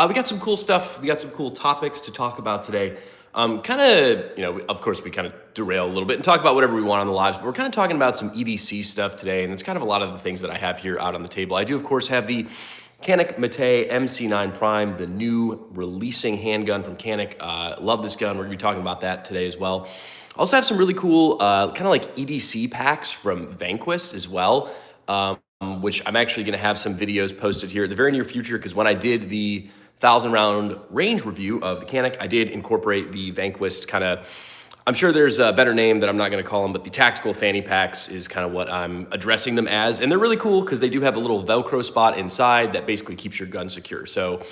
We got some cool stuff. We got some cool topics to talk about today. Kind of, of course, we kind of derail a little bit and talk about whatever we want on the lives, but we're kind of talking about some EDC stuff today, and it's kind of a lot of the things that I have here out on the table. I do, of course, have the Canik MC9 Prime, the new releasing handgun from Canik. Love this gun. We're going to be talking about that today as well. I also have some really cool kind of like EDC packs from Vanquist as well, which I'm actually going to have some videos posted here at the very near future, because when I did the 1,000-round range review of the Canik, I did incorporate the Vanquist kind of, I'm sure there's a better name that I'm not going to call them, but the tactical fanny packs is kind of what I'm addressing them as. And they're really cool because they do have a little Velcro spot inside that basically keeps your gun secure. So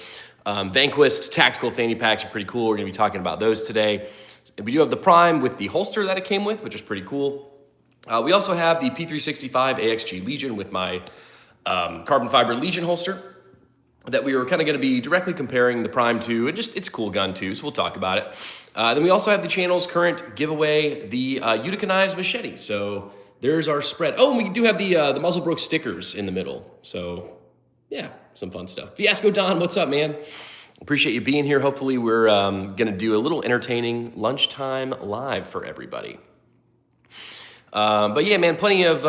Vanquist tactical fanny packs are pretty cool. We're going to be talking about those today. We do have the Prime with the holster that it came with, which is pretty cool. We also have the P365 AXG Legion with my carbon fiber Legion holster that we were kind of going to be directly comparing the Prime to, and just it's a cool gun too, so we'll talk about it. Then we also have the channel's current giveaway, the Utica Knives machete. So there's our spread. Oh, and we do have the Muzzle Broke stickers in the middle. So yeah, some fun stuff. Fiasco Don, what's up, man? Appreciate you being here. Hopefully we're going to do a little entertaining lunchtime live for everybody. But yeah, man, plenty of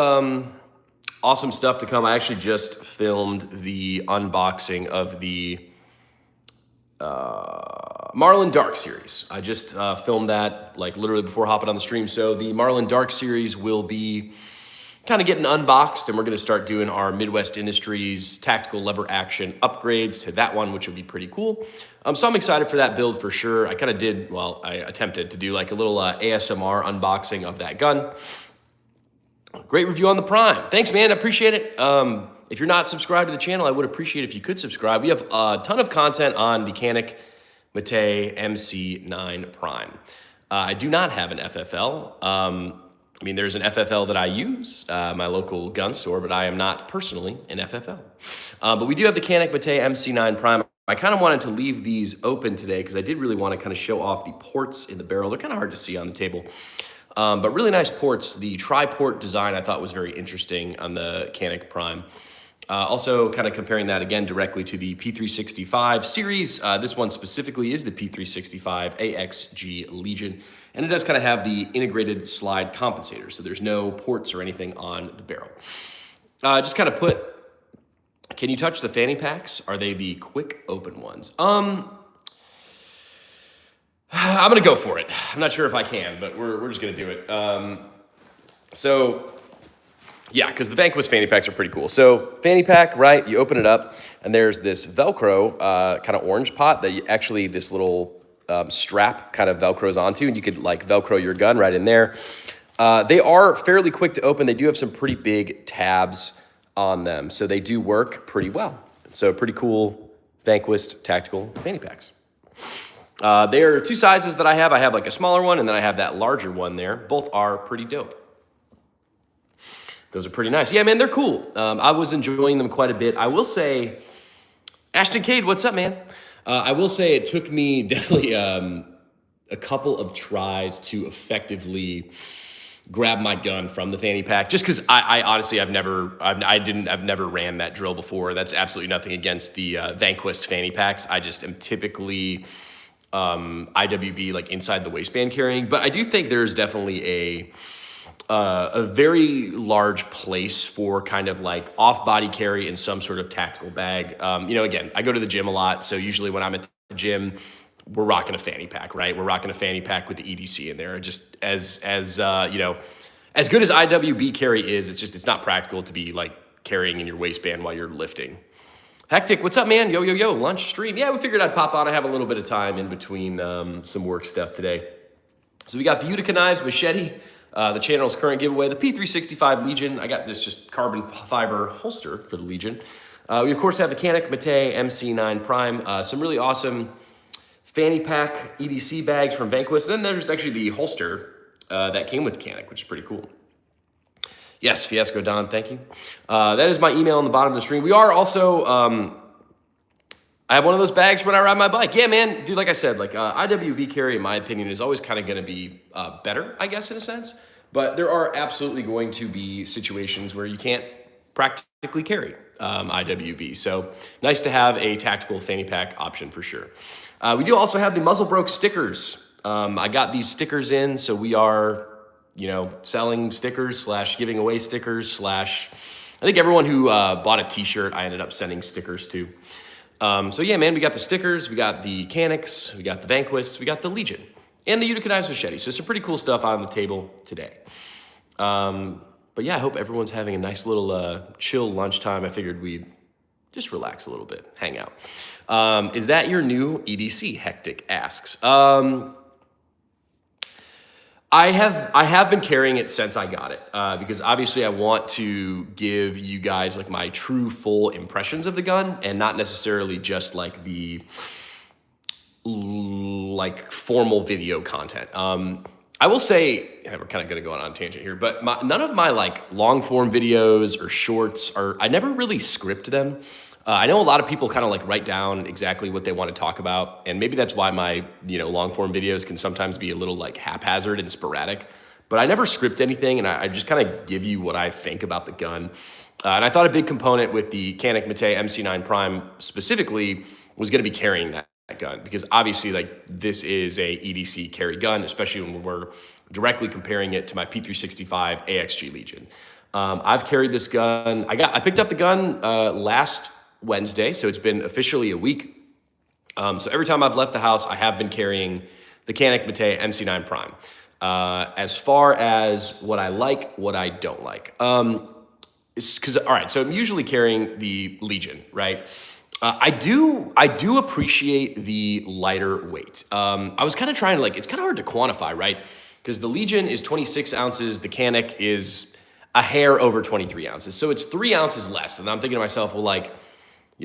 awesome stuff to come. I actually just filmed the unboxing of the Marlin Dark series. I just filmed that like literally before hopping on the stream. So the Marlin Dark series will be kind of getting unboxed, and we're going to start doing our Midwest Industries tactical lever action upgrades to that one, which will be pretty cool. So I'm excited for that build for sure. I kind of did, well, I attempted to do like a little ASMR unboxing of that gun. Great review on the Prime. Thanks, man. I appreciate it. If you're not subscribed to the channel, I would appreciate if you could subscribe. We have a ton of content on the Canik MC9 Prime. I do not have an FFL. I mean, there's an FFL that I use, my local gun store, but I am not personally an FFL. But we do have the Canik MC9 Prime. I kind of wanted to leave these open today because I did really want to kind of show off the ports in the barrel. They're kind of hard to see on the table. But really nice ports. The tri-port design I thought was very interesting on the Canik Prime. Also kind of comparing that again directly to the P365 series. This one specifically is the P365 AXG Legion. And it does kind of have the integrated slide compensator. So there's no ports or anything on the barrel. Just kind of put, can you touch the fanny packs? Are they the quick open ones? I'm going to go for it. I'm not sure if I can, but we're just going to do it. So yeah, because the Vanquist fanny packs are pretty cool. So fanny pack, right, you open it up, and there's this Velcro kind of orange pot that actually this little strap kind of Velcros onto, and you could like Velcro your gun right in there. They are fairly quick to open. They do have some pretty big tabs on them, so they do work pretty well. So pretty cool Vanquist tactical fanny packs. There are two sizes that I have. I have like a smaller one, and then I have that larger one there. Both are pretty dope. Those are pretty nice. Yeah, man, they're cool. I was enjoying them quite a bit. I will say, Ashton Cade, what's up, man? I will say it took me definitely a couple of tries to effectively grab my gun from the fanny pack, just because I honestly I've never ran that drill before. That's absolutely nothing against the Vanquist fanny packs. I just am typically IWB like inside the waistband carrying, but I do think there's definitely a very large place for kind of like off-body carry in some sort of tactical bag. Again, I go to the gym a lot, so usually when I'm at the gym, we're rocking a fanny pack, right? We're rocking a fanny pack with the EDC in there. Just as good as IWB carry is, it's not practical to be like carrying in your waistband while you're lifting. Hectic, what's up, man? Yo, lunch stream. Yeah, we figured I'd pop on. I have a little bit of time in between some work stuff today. So we got the Utica Knives machete, the channel's current giveaway, the P365 Legion. I got this just carbon fiber holster for the Legion. We, of course, have the Canik MC9 Prime, some really awesome fanny pack EDC bags from Vanquist. And then there's actually the holster that came with Canik, which is pretty cool. Yes, Fiasco Don, thank you. That is my email on the bottom of the stream. We are also, I have one of those bags when I ride my bike. Yeah, man, dude, like I said, like IWB carry, in my opinion, is always kind of going to be better, I guess, in a sense. But there are absolutely going to be situations where you can't practically carry. IWB. So nice to have a tactical fanny pack option for sure. We do also have the Muzzle Broke stickers. I got these stickers in, so we are, selling stickers / giving away stickers / I think everyone who bought a t-shirt, I ended up sending stickers to. So yeah, man, we got the stickers, we got the Caniks, we got the Vanquist, we got the Legion, and the Utica Machete. So some pretty cool stuff on the table today. But yeah, I hope everyone's having a nice little chill lunchtime. I figured we'd just relax a little bit, hang out. Is that your new EDC? Hectic asks. I have been carrying it since I got it because obviously I want to give you guys like my true full impressions of the gun and not necessarily just like the formal video content. I will say, we're kind of going to go on a tangent here, but none of my like long form videos or shorts I never really script them. I know a lot of people kind of like write down exactly what they want to talk about. And maybe that's why my, long form videos can sometimes be a little like haphazard and sporadic, but I never script anything. And I just kind of give you what I think about the gun. And I thought a big component with the Canik MC9 Prime specifically was going to be carrying that gun, because obviously like this is a EDC carry gun, especially when we're directly comparing it to my P365 AXG Legion. I've carried this gun. I picked up the gun last Wednesday, so it's been officially a week. So every time I've left the house, I have been carrying the Canik MC9 Prime. As far as what I like, what I don't like. It's because, all right, so I'm usually carrying the Legion, right? I do appreciate the lighter weight. I was kind of trying to it's kind of hard to quantify, right? Because the Legion is 26 ounces, the Canik is a hair over 23 ounces. So it's 3 ounces less. And I'm thinking to myself, well,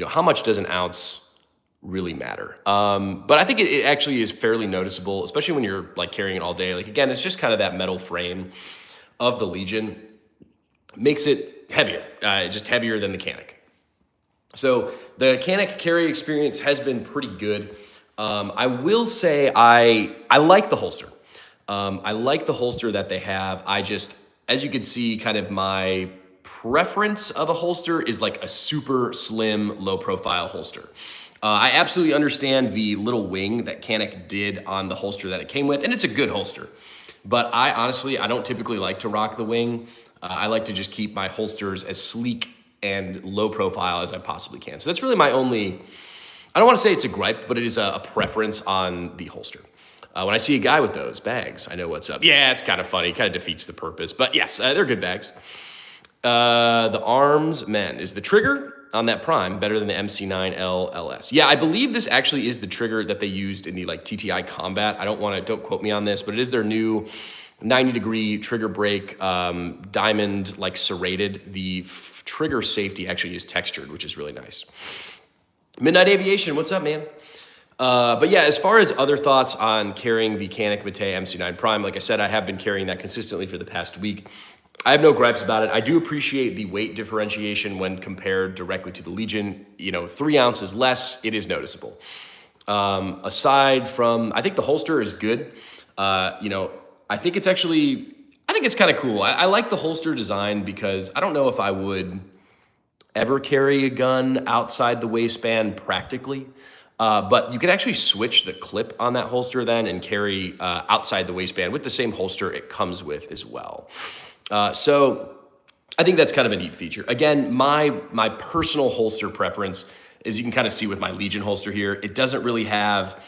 how much does an ounce really matter? But I think it actually is fairly noticeable, especially when you're carrying it all day. Again, it's just kind of that metal frame of the Legion makes it heavier, just heavier than the Canik. So the Canik carry experience has been pretty good. I will say I like the holster. I like the holster that they have. As you can see, kind of my preference of a holster is like a super slim, low profile holster. I absolutely understand the little wing that Canik did on the holster that it came with, and it's a good holster. But I don't typically like to rock the wing. I like to just keep my holsters as sleek and low profile as I possibly can. So that's really my only, I don't want to say it's a gripe, but it is a preference on the holster. When I see a guy with those bags, I know what's up. Yeah, it's kind of funny. It kind of defeats the purpose. But yes, they're good bags. The arms, man, is the trigger on that Prime better than the MC9L LS? Yeah, I believe this actually is the trigger that they used in the TTI Combat. Don't quote me on this, but it is their new 90-degree trigger break, diamond serrated. The trigger safety actually is textured, which is really nice. Midnight Aviation, what's up, man? But yeah, as far as other thoughts on carrying the Canik MC9 Prime, like I said, I have been carrying that consistently for the past week. I have no gripes about it. I do appreciate the weight differentiation when compared directly to the Legion. 3 ounces less, it is noticeable. Aside from, I think the holster is good. I think it's kind of cool. I like the holster design because I don't know if I would ever carry a gun outside the waistband practically. But you can actually switch the clip on that holster then and carry outside the waistband with the same holster it comes with as well. So I think that's kind of a neat feature. Again, my personal holster preference, as you can kind of see with my Legion holster here, it doesn't really have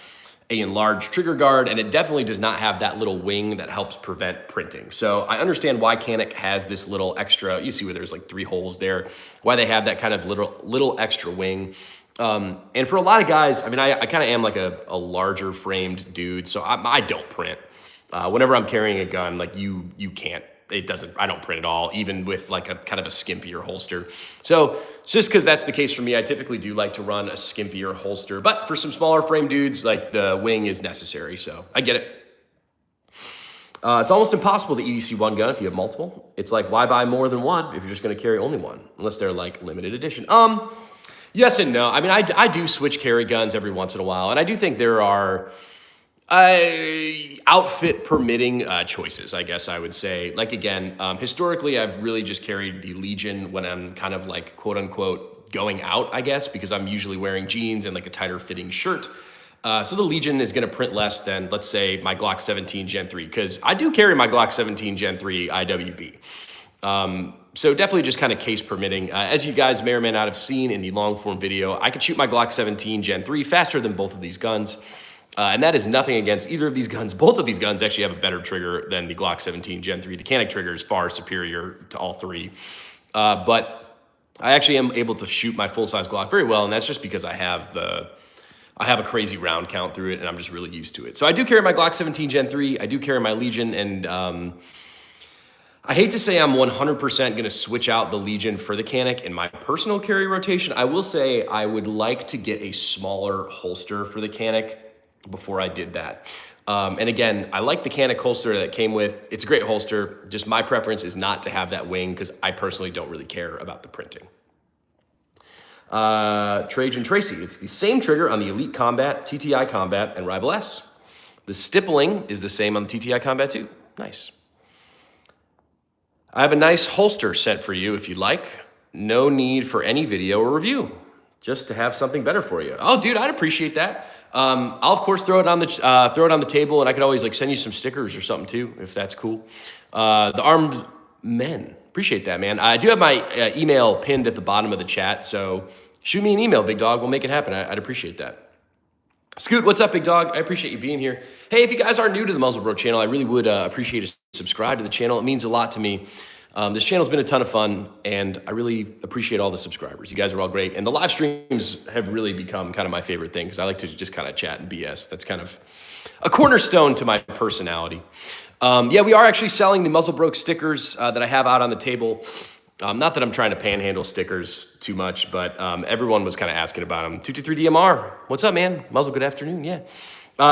a enlarged trigger guard, and it definitely does not have that little wing that helps prevent printing. So I understand why Canik has this little extra, you see where there's 3 holes there, why they have that kind of little extra wing. And for a lot of guys, I kind of am a larger framed dude, so I don't print. Whenever I'm carrying a gun, you can't, I don't print at all, even with a kind of a skimpier holster. So just because that's the case for me, I typically do like to run a skimpier holster, but for some smaller frame dudes, the wing is necessary, so I get it. It's almost impossible to EDC one gun if you have multiple. It's why buy more than one if you're just gonna carry only one, unless they're limited edition. Yes and no. I do switch carry guns every once in a while, and I do think there are outfit permitting choices, I guess I would say. Again, historically, I've really just carried the Legion when I'm kind of quote unquote going out, I guess, because I'm usually wearing jeans and like a tighter fitting shirt. So the Legion is going to print less than, let's say, my Glock 17 Gen 3, because I do carry my Glock 17 Gen 3 IWB. So definitely just kind of case permitting. As you guys may or may not have seen in the long form video, I could shoot my Glock 17 Gen 3 faster than both of these guns. And that is nothing against either of these guns. Both of these guns actually have a better trigger than the Glock 17 Gen 3. The Canik trigger is far superior to all three. But I actually am able to shoot my full-size Glock very well, and that's just because I have a crazy round count through it, and I'm just really used to it. So I do carry my Glock 17 Gen 3. I do carry my Legion, and I hate to say I'm 100% going to switch out the Legion for the Canik in my personal carry rotation. I will say I would like to get a smaller holster for the Canik before I did that. And again, I like the Canik holster that came with. It's a great holster. Just my preference is not to have that wing because I personally don't really care about the printing. Trajan Tracy, it's the same trigger on the Elite Combat, TTI Combat, and Rival S. The stippling is the same on the TTI Combat too. Nice. I have a nice holster sent for you if you'd like. No need for any video or review, just to have something better for you. Oh, dude, I'd appreciate that. I'll of course throw it on the table, and I could always like send you some stickers or something too, if that's cool. The Armed Men, appreciate that, man. I do have my email pinned at the bottom of the chat, so shoot me an email, big dog. We'll make it happen. I'd appreciate that. Scoot, what's up, big dog? I appreciate you being here. Hey, if you guys are new to the Muzzle Bro channel, I really would appreciate a subscribe to the channel. It means a lot to me. This channel's been a ton of fun, and I really appreciate all the subscribers. You guys are all great. And the live streams have really become kind of my favorite thing because I like to just kind of chat and BS. That's kind of a cornerstone to my personality. Yeah, we are actually selling the Muzzle Broke stickers that I have out on the table. Not that I'm trying to panhandle stickers too much, but everyone was kind of asking about them. 223DMR, what's up, man? Muzzle, good afternoon, yeah.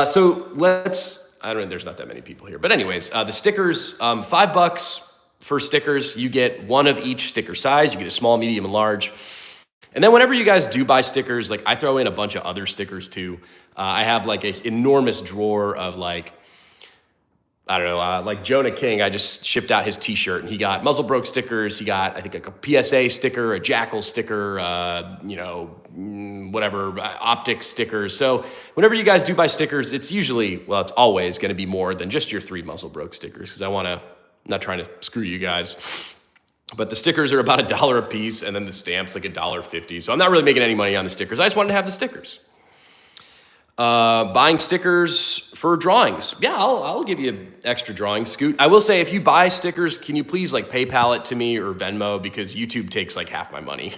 So let's, I don't know, there's not that many people here. But anyways, the stickers, $5 for stickers. You get one of each sticker size. You get a small, medium, and large. And then whenever you guys do buy stickers, like I throw in a bunch of other stickers too. I have like an enormous drawer of like, I don't know, like Jonah King, I just shipped out his t-shirt and he got Muzzle Broke stickers. He got, I think, like a PSA sticker, a Jackal sticker, you know, whatever, optic stickers. So whenever you guys do buy stickers, it's usually, well, it's always going to be more than just your 3 Muzzle Broke stickers because I'm not trying to screw you guys. But the stickers are about $1 a piece and then the stamps like $1.50. So I'm not really making any money on the stickers. I just wanted to have the stickers. Buying stickers for drawings. Yeah, I'll give you extra drawings, Scoot. I will say if you buy stickers, can you please like PayPal it to me or Venmo because YouTube takes like half my money.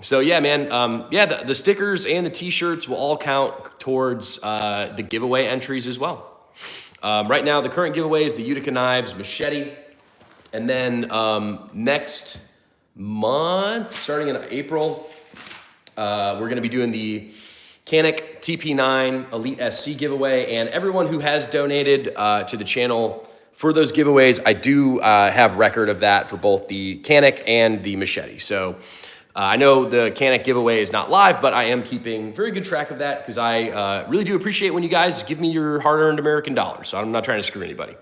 So yeah, man. Yeah, the stickers and the t-shirts will all count towards the giveaway entries as well. Right now, the current giveaway is the Utica Knives Machete. And then next month, starting in April, we're going to be doing the Canik TP9 Elite SC giveaway. And everyone who has donated to the channel for those giveaways, I do have record of that for both the Canik and the Machete. So I know the Canik giveaway is not live, but I am keeping very good track of that because I really do appreciate when you guys give me your hard-earned American dollars. So I'm not trying to screw anybody.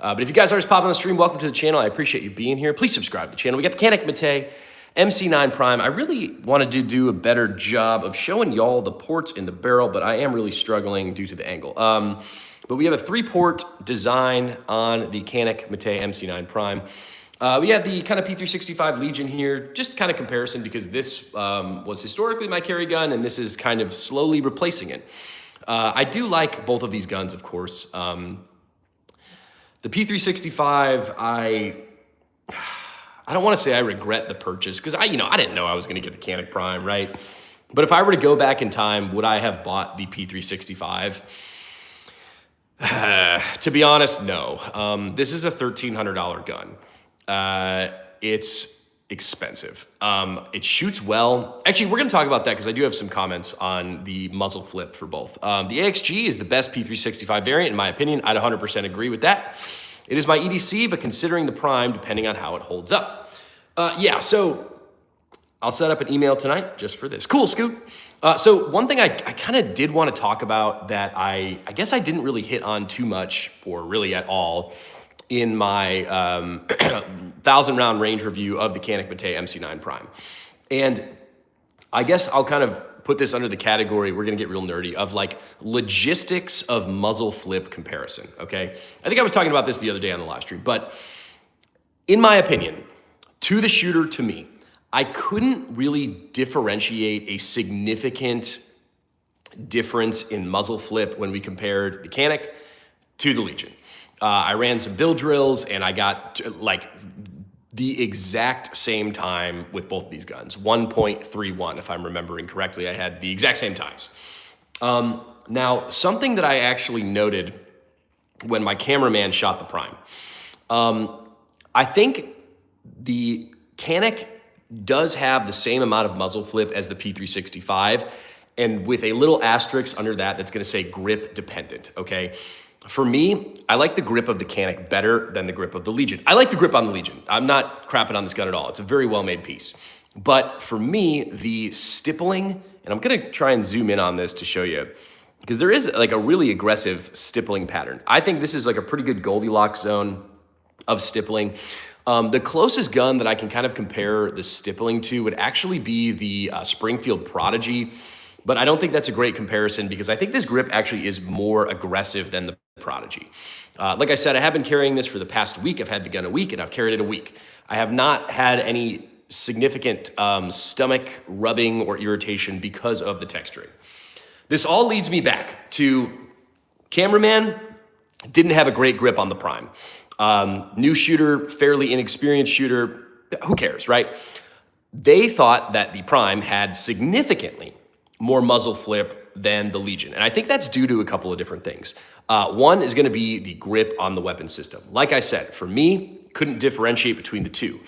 But if you guys are just popping on the stream, welcome to the channel. I appreciate you being here. Please subscribe to the channel. We got the Canik Mate MC9 Prime. I really wanted to do a better job of showing y'all the ports in the barrel, but I am really struggling due to the angle. But we have a 3-port design on the Canik Mate MC9 Prime. We have the kind of P365 Legion here, just kind of comparison because this was historically my carry gun and this is kind of slowly replacing it. I do like both of these guns, of course. The P365, I don't want to say I regret the purchase because I didn't know I was going to get the Canik Prime, right? But if I were to go back in time, would I have bought the P365? To be honest, no. This is a $1,300 gun. It's expensive. It shoots well. Actually, we're going to talk about that because I do have some comments on the muzzle flip for both. The AXG is the best P365 variant, in my opinion. I'd 100% agree with that. It is my EDC, but considering the Prime, depending on how it holds up. Yeah, so I'll set up an email tonight just for this. Cool, Scoot. So one thing I kind of did want to talk about that I guess I didn't really hit on too much or really at all in my 1,000 round range review of the Canik Mate MC9 Prime. And I guess I'll kind of put this under the category, we're gonna get real nerdy, of like logistics of muzzle flip comparison, okay? I think I was talking about this the other day on the live stream, but in my opinion, to the shooter, to me, I couldn't really differentiate a significant difference in muzzle flip when we compared the Canik to the Legion. I ran some bill drills and I got like the exact same time with both of these guns, 1.31, if I'm remembering correctly. I had the exact same times. Now, something that I actually noted when my cameraman shot the Prime, I think the Canik does have the same amount of muzzle flip as the P365, and with a little asterisk under that that's gonna say grip dependent, okay? For me, I like the grip of the Canik better than the grip of the Legion. I like the grip on the Legion. I'm not crapping on this gun at all. It's a very well-made piece. But for me, the stippling, and I'm gonna try and zoom in on this to show you, because there is like a really aggressive stippling pattern. I think this is like a pretty good Goldilocks zone of stippling. The closest gun that I can kind of compare the stippling to would actually be the Springfield Prodigy, but I don't think that's a great comparison because I think this grip actually is more aggressive than the Prodigy. Like I said, I have been carrying this for the past week. I've had the gun a week and I've carried it a week. I have not had any significant stomach rubbing or irritation because of the texturing. This all leads me back to cameraman didn't have a great grip on the Prime. New shooter, fairly inexperienced shooter, who cares, right? They thought that the Prime had significantly more muzzle flip than the Legion. And I think that's due to a couple of different things. One is gonna be the grip on the weapon system. Like I said, for me, couldn't differentiate between the two.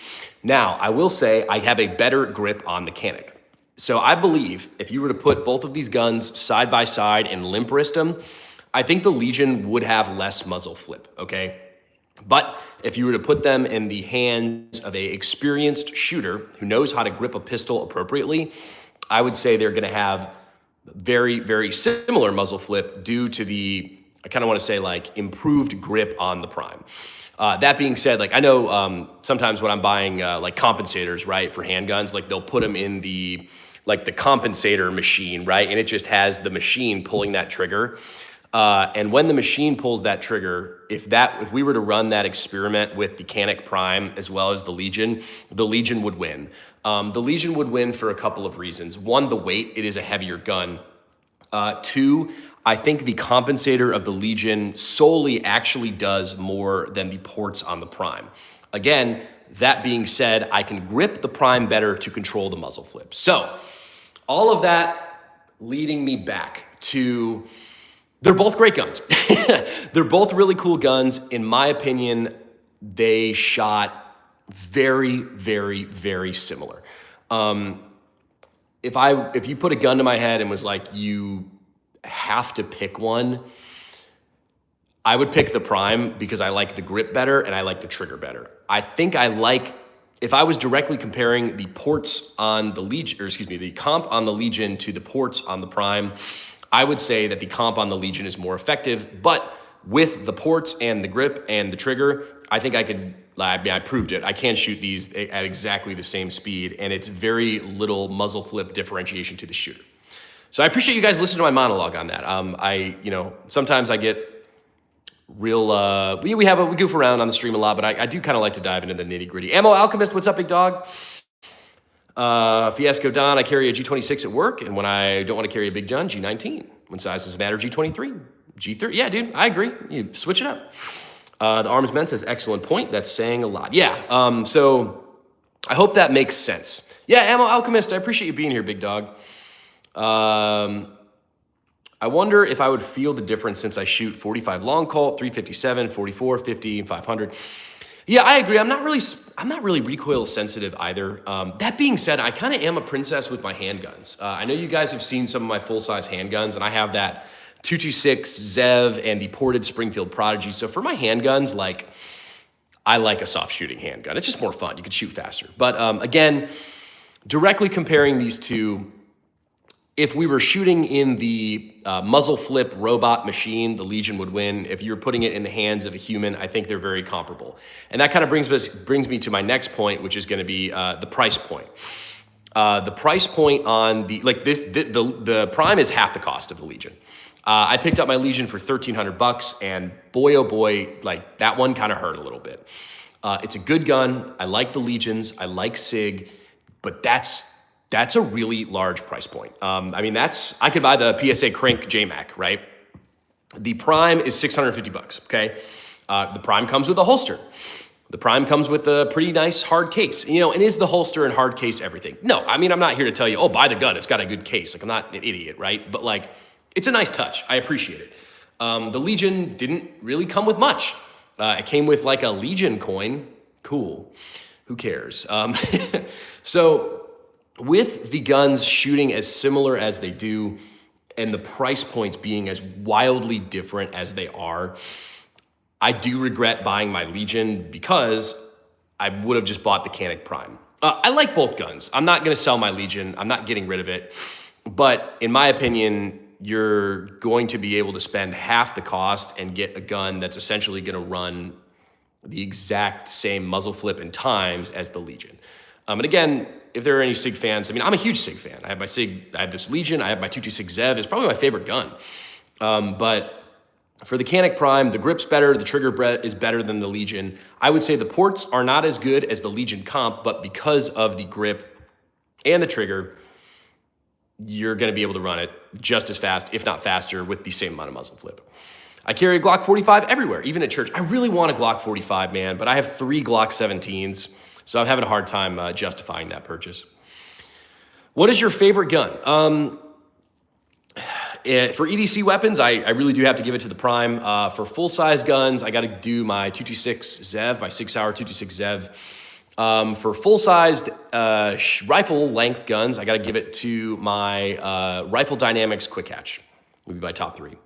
Now, I will say I have a better grip on the Canik. So I believe if you were to put both of these guns side by side and limp wrist them, I think the Legion would have less muzzle flip, okay? But if you were to put them in the hands of an experienced shooter who knows how to grip a pistol appropriately, I would say they're gonna have very, very similar muzzle flip due to the, I kind of want to say like improved grip on the Prime. That being said, like I know sometimes when I'm buying like compensators, right, for handguns, like they'll put them in the, like the compensator machine, right? And it just has the machine pulling that trigger. And when the machine pulls that trigger, if we were to run that experiment with the Canik Prime as well as the Legion would win. The Legion would win for a couple of reasons. One, the weight, it is a heavier gun. Two, I think the compensator of the Legion solely actually does more than the ports on the Prime. Again, that being said, I can grip the Prime better to control the muzzle flip. So all of that leading me back to, they're both great guns. They're both really cool guns. In my opinion, they shot very, very, very similar. If you put a gun to my head and was like, you have to pick one, I would pick the Prime because I like the grip better and I like the trigger better. I think I like, if I was directly comparing the ports on the Legion, or excuse me, the comp on the Legion to the ports on the Prime, I would say that the comp on the Legion is more effective, but with the ports and the grip and the trigger, I think I could, I mean, I proved it. I can shoot these at exactly the same speed, and it's very little muzzle flip differentiation to the shooter. So I appreciate you guys listening to my monologue on that. Sometimes I get real, we goof around on the stream a lot, but I do kind of like to dive into the nitty gritty. Ammo Alchemist, what's up, big dog? Fiasco Don, I carry a G26 at work, and when I don't want to carry a big gun, G19. When sizes matter, G23. G30, yeah, dude, I agree. You switch it up. The Arms Men says, excellent point. That's saying a lot. Yeah, so I hope that makes sense. Yeah, Ammo Alchemist, I appreciate you being here, big dog. I wonder if I would feel the difference since I shoot 45 long Colt, 357, 44, 50, 500. Yeah, I agree. I'm not really recoil sensitive either. That being said, I kind of am a princess with my handguns. I know you guys have seen some of my full-size handguns, and I have that 226 Zev and the ported Springfield Prodigy. So for my handguns, like, I like a soft shooting handgun. It's just more fun. You can shoot faster. But again, directly comparing these two, if we were shooting in the muzzle flip robot machine, the Legion would win. If you're putting it in the hands of a human, I think they're very comparable. And that kind of brings me to my next point, which is going to be the price point. The price point on the Prime is half the cost of the Legion. I picked up my Legion for $1,300, and boy, oh boy, like that one kind of hurt a little bit. It's a good gun. I like the Legions. I like SIG, but that's a really large price point. I mean, I could buy the PSA Crank JMac, right? The Prime is $650, okay? The Prime comes with a holster. The Prime comes with a pretty nice hard case. And is the holster and hard case everything? No, I mean, I'm not here to tell you, oh, buy the gun. It's got a good case. Like, I'm not an idiot, right? But like, it's a nice touch. I appreciate it. The Legion didn't really come with much. It came with like a Legion coin. Cool. Who cares? So with the guns shooting as similar as they do and the price points being as wildly different as they are, I do regret buying my Legion because I would have just bought the Canik Prime. I like both guns. I'm not going to sell my Legion. I'm not getting rid of it. But in my opinion, you're going to be able to spend half the cost and get a gun that's essentially going to run the exact same muzzle flip and times as the Legion. And again, if there are any SIG fans, I mean, I'm a huge SIG fan. I have this Legion. I have my 226 Zev. It's probably my favorite gun. But for the Canik Prime, the grip's better, the trigger is better than the Legion. I would say the ports are not as good as the Legion comp, but because of the grip and the trigger, you're going to be able to run it just as fast, if not faster, with the same amount of muzzle flip. I carry a Glock 45 everywhere, even at church. I really want a Glock 45, man, but I have 3 Glock 17s, so I'm having a hard time justifying that purchase. What is your favorite gun? For EDC weapons, I really do have to give it to the Prime. For full-size guns, I got to do my 226 Zev, my 6-hour 226 Zev. For full-sized rifle length guns, I got to give it to my Rifle Dynamics Quick Hatch. Would be my top 3.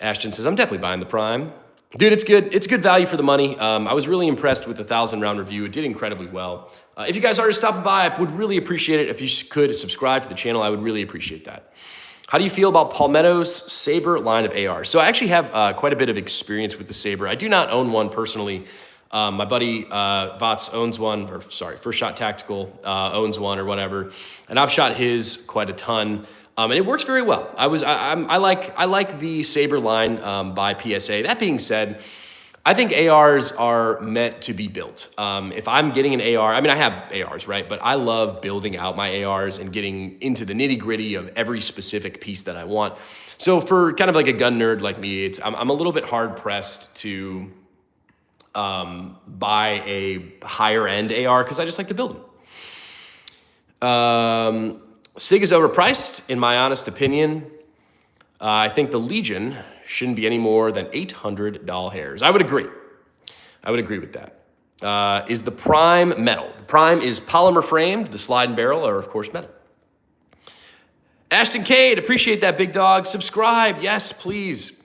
Ashton says, I'm definitely buying the Prime. Dude, it's good. It's good value for the money. I was really impressed with the 1,000-round review. It did incredibly well. If you guys are just stopping by, I would really appreciate it. If you could subscribe to the channel, I would really appreciate that. How do you feel about Palmetto's Saber line of ARs? So I actually have quite a bit of experience with the Saber. I do not own one personally. My buddy Vots owns one, or sorry, First Shot Tactical owns one or whatever, and I've shot his quite a ton, and it works very well. I like the Saber line by PSA. That being said, I think ARs are meant to be built. If I'm getting an AR, I mean, I have ARs, right? But I love building out my ARs and getting into the nitty gritty of every specific piece that I want. So for kind of like a gun nerd like me, I'm a little bit hard pressed to buy a higher end AR because I just like to build them. SIG is overpriced, in my honest opinion. I think the Legion shouldn't be any more than $800 hairs. I would agree. I would agree with that. Is the Prime metal? The Prime is polymer framed. The slide and barrel are, of course, metal. Ashton Cade, appreciate that, big dog. Subscribe. Yes, please.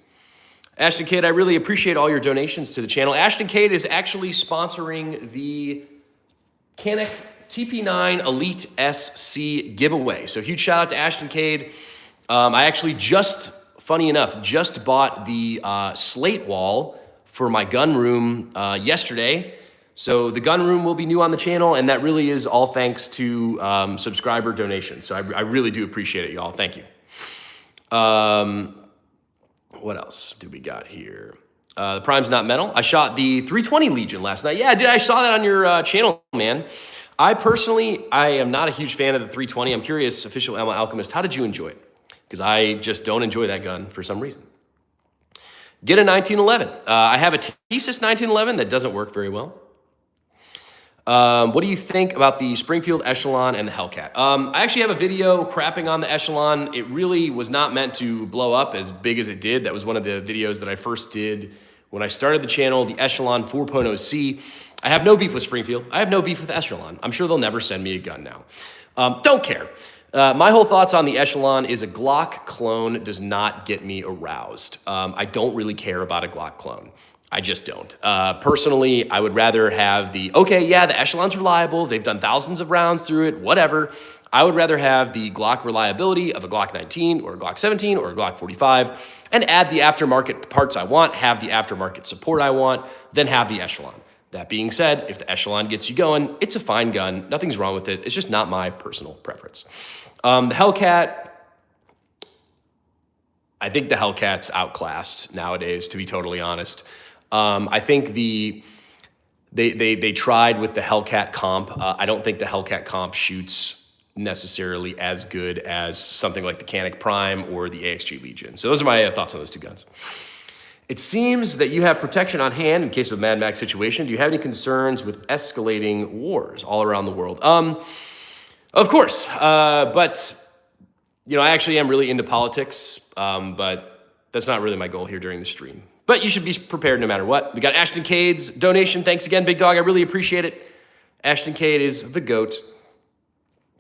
Ashton Cade, I really appreciate all your donations to the channel. Ashton Cade is actually sponsoring the Canik TP9 Elite SC giveaway. So huge shout out to Ashton Cade. I actually funny enough, just bought the slate wall for my gun room yesterday. So the gun room will be new on the channel, and that really is all thanks to subscriber donations. So I really do appreciate it, y'all. Thank you. What else do we got here? The Prime's not metal. I shot the 320 Legion last night. Yeah, I saw that on your channel, man. I am not a huge fan of the 320. I'm curious, Official Ammo Alchemist, how did you enjoy it? Because I just don't enjoy that gun for some reason. Get a 1911. I have a Thesis 1911 that doesn't work very well. What do you think about the Springfield Echelon and the Hellcat? I actually have a video crapping on the Echelon. It really was not meant to blow up as big as it did. That was one of the videos that I first did when I started the channel, the Echelon 4.0C. I have no beef with Springfield. I have no beef with Echelon. I'm sure they'll never send me a gun now. Don't care. My whole thoughts on the Echelon is a Glock clone does not get me aroused. I don't really care about a Glock clone. I just don't. Personally, I would rather have the Echelon's reliable. They've done thousands of rounds through it, whatever. I would rather have the Glock reliability of a Glock 19 or a Glock 17 or a Glock 45 and add the aftermarket parts I want, have the aftermarket support I want, then have the Echelon. That being said, if the Echelon gets you going, it's a fine gun. Nothing's wrong with it. It's just not my personal preference. The Hellcat, I think the Hellcat's outclassed nowadays, to be totally honest. I think they tried with the Hellcat comp. I don't think the Hellcat comp shoots necessarily as good as something like the Canik Prime or the AXG Legion. So those are my thoughts on those two guns. It seems that you have protection on hand in case of a Mad Max situation. Do you have any concerns with escalating wars all around the world? Of course, but you know, I actually am really into politics, but that's not really my goal here during the stream. But you should be prepared no matter what. We got Ashton Cade's donation. Thanks again, big dog. I really appreciate it. Ashton Cade is the GOAT.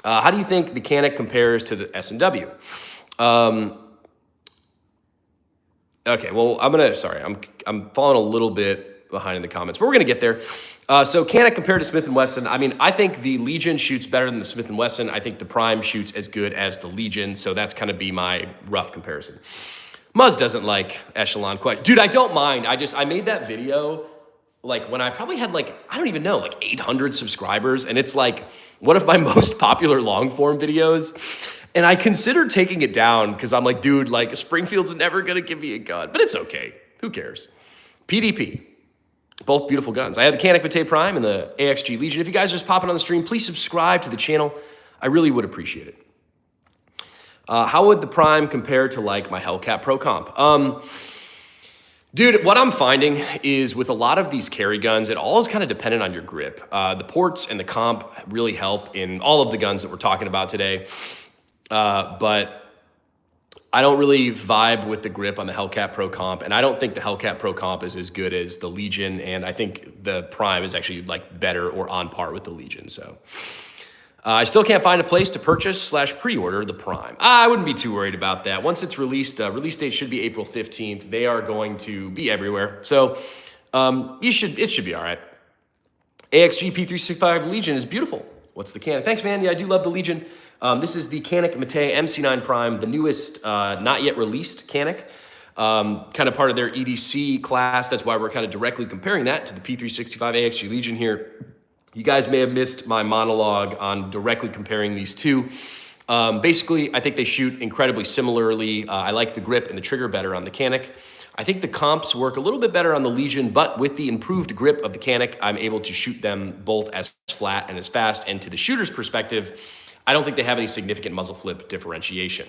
How do you think the Canik compares to the S&W? Okay, well, I'm falling a little bit behind in the comments, but we're gonna get there. So Canik compared to Smith & Wesson, I mean, I think the Legion shoots better than the Smith & Wesson. I think the Prime shoots as good as the Legion, so that's gonna be my rough comparison. Muzz doesn't like Echelon quite. Dude, I don't mind. I made that video like when I probably had like, I don't even know, like 800 subscribers, and it's like one of my most popular long form videos. And I considered taking it down because I'm like, dude, like Springfield's never gonna give me a gun, but it's okay. Who cares? PDP, both beautiful guns. I had the Canik Prime and the AXG Legion. If you guys are just popping on the stream, please subscribe to the channel. I really would appreciate it. How would the Prime compare to like my Hellcat Pro Comp? Dude, what I'm finding is with a lot of these carry guns, it all is kind of dependent on your grip. The ports and the comp really help in all of the guns that we're talking about today. But I don't really vibe with the grip on the Hellcat Pro Comp, and I don't think the Hellcat Pro Comp is as good as the Legion, and I think the Prime is actually like better or on par with the Legion. So I still can't find a place to purchase / pre-order the Prime. I wouldn't be too worried about that. Once it's released, release date should be April 15th. They are going to be everywhere. So it should be all right. AXG P365 Legion is beautiful. What's the Canik? Thanks, man. Yeah, I do love the Legion. This is the Canik MC9 Prime, the newest, not yet released Canik. Kind of part of their EDC class. That's why we're kind of directly comparing that to the P365 AXG Legion here. You guys may have missed my monologue on directly comparing these two. Basically, I think they shoot incredibly similarly. I like the grip and the trigger better on the Canik. I think the comps work a little bit better on the Legion, but with the improved grip of the Canik, I'm able to shoot them both as flat and as fast. And to the shooter's perspective, I don't think they have any significant muzzle flip differentiation.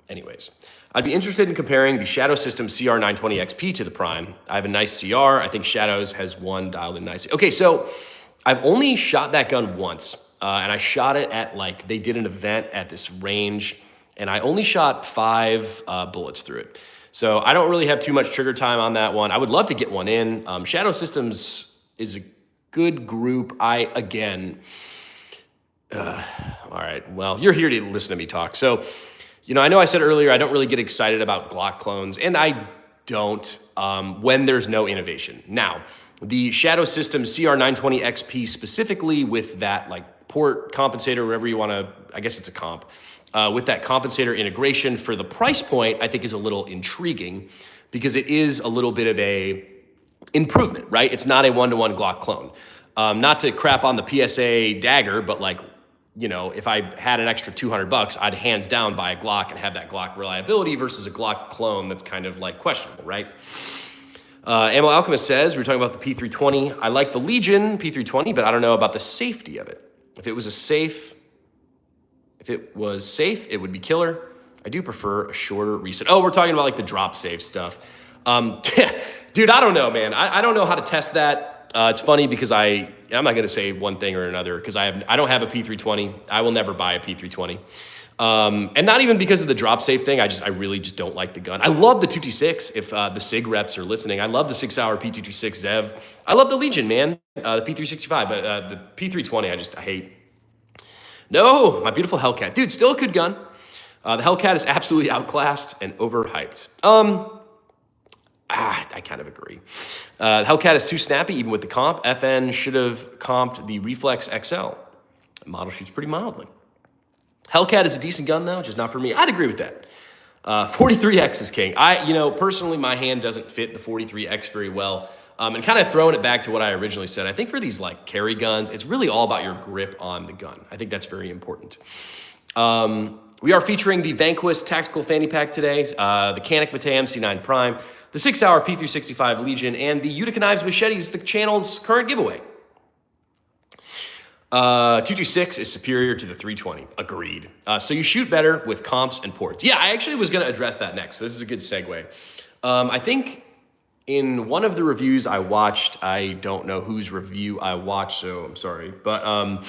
Anyways, I'd be interested in comparing the Shadow System CR920 XP to the Prime. I have a nice CR. I think Shadows has one dialed in nicely. Okay, so I've only shot that gun once, and I shot it at like, they did an event at this range, and I only shot 5 bullets through it. So I don't really have too much trigger time on that one. I would love to get one in. Shadow Systems is a good group. All right, well, you're here to listen to me talk. So, you know, I know I said earlier, I don't really get excited about Glock clones, and I don't when there's no innovation. Now, the Shadow System CR920 XP specifically with that like port compensator, wherever you want to, I guess it's a comp, with that compensator integration for the price point, I think is a little intriguing because it is a little bit of a improvement, right? It's not a one-to-one Glock clone. Not to crap on the PSA dagger, but like, you know, if I had an extra $200, I'd hands down buy a Glock and have that Glock reliability versus a Glock clone that's kind of like questionable, right? Ammo Alchemist says, we were talking about the P320. I like the Legion P320, but I don't know about the safety of it. If it was safe, it would be killer. I do prefer a shorter reset. Oh, we're talking about like the drop safe stuff. Dude, I don't know, man. I don't know how to test that. It's funny because I'm not going to say one thing or another because I don't have a P320. I will never buy a P320. And not even because of the drop safe thing. I really just don't like the gun. I love the 226 if the SIG reps are listening. I love the 6-hour P226 Zev. I love the Legion, man. The P365, but the P320 I hate. No, my beautiful Hellcat. Dude, still a good gun. The Hellcat is absolutely outclassed and overhyped. I kind of agree. The Hellcat is too snappy, even with the comp. FN should have comped the Reflex XL. The model shoots pretty mildly. Hellcat is a decent gun, though, just not for me. I'd agree with that. 43X is king. Personally, my hand doesn't fit the 43X very well. And kind of throwing it back to what I originally said, I think for these like carry guns, it's really all about your grip on the gun. I think that's very important. We are featuring the Vanquist Tactical Fanny Pack today, the Canik MC9 Prime, the 6-hour P365 Legion, and the Utica Knives Machetes, the channel's current giveaway. 226 is superior to the 320. Agreed. So you shoot better with comps and ports. Yeah, I actually was going to address that next. This is a good segue. I think in one of the reviews I watched, I don't know whose review I watched, so I'm sorry, but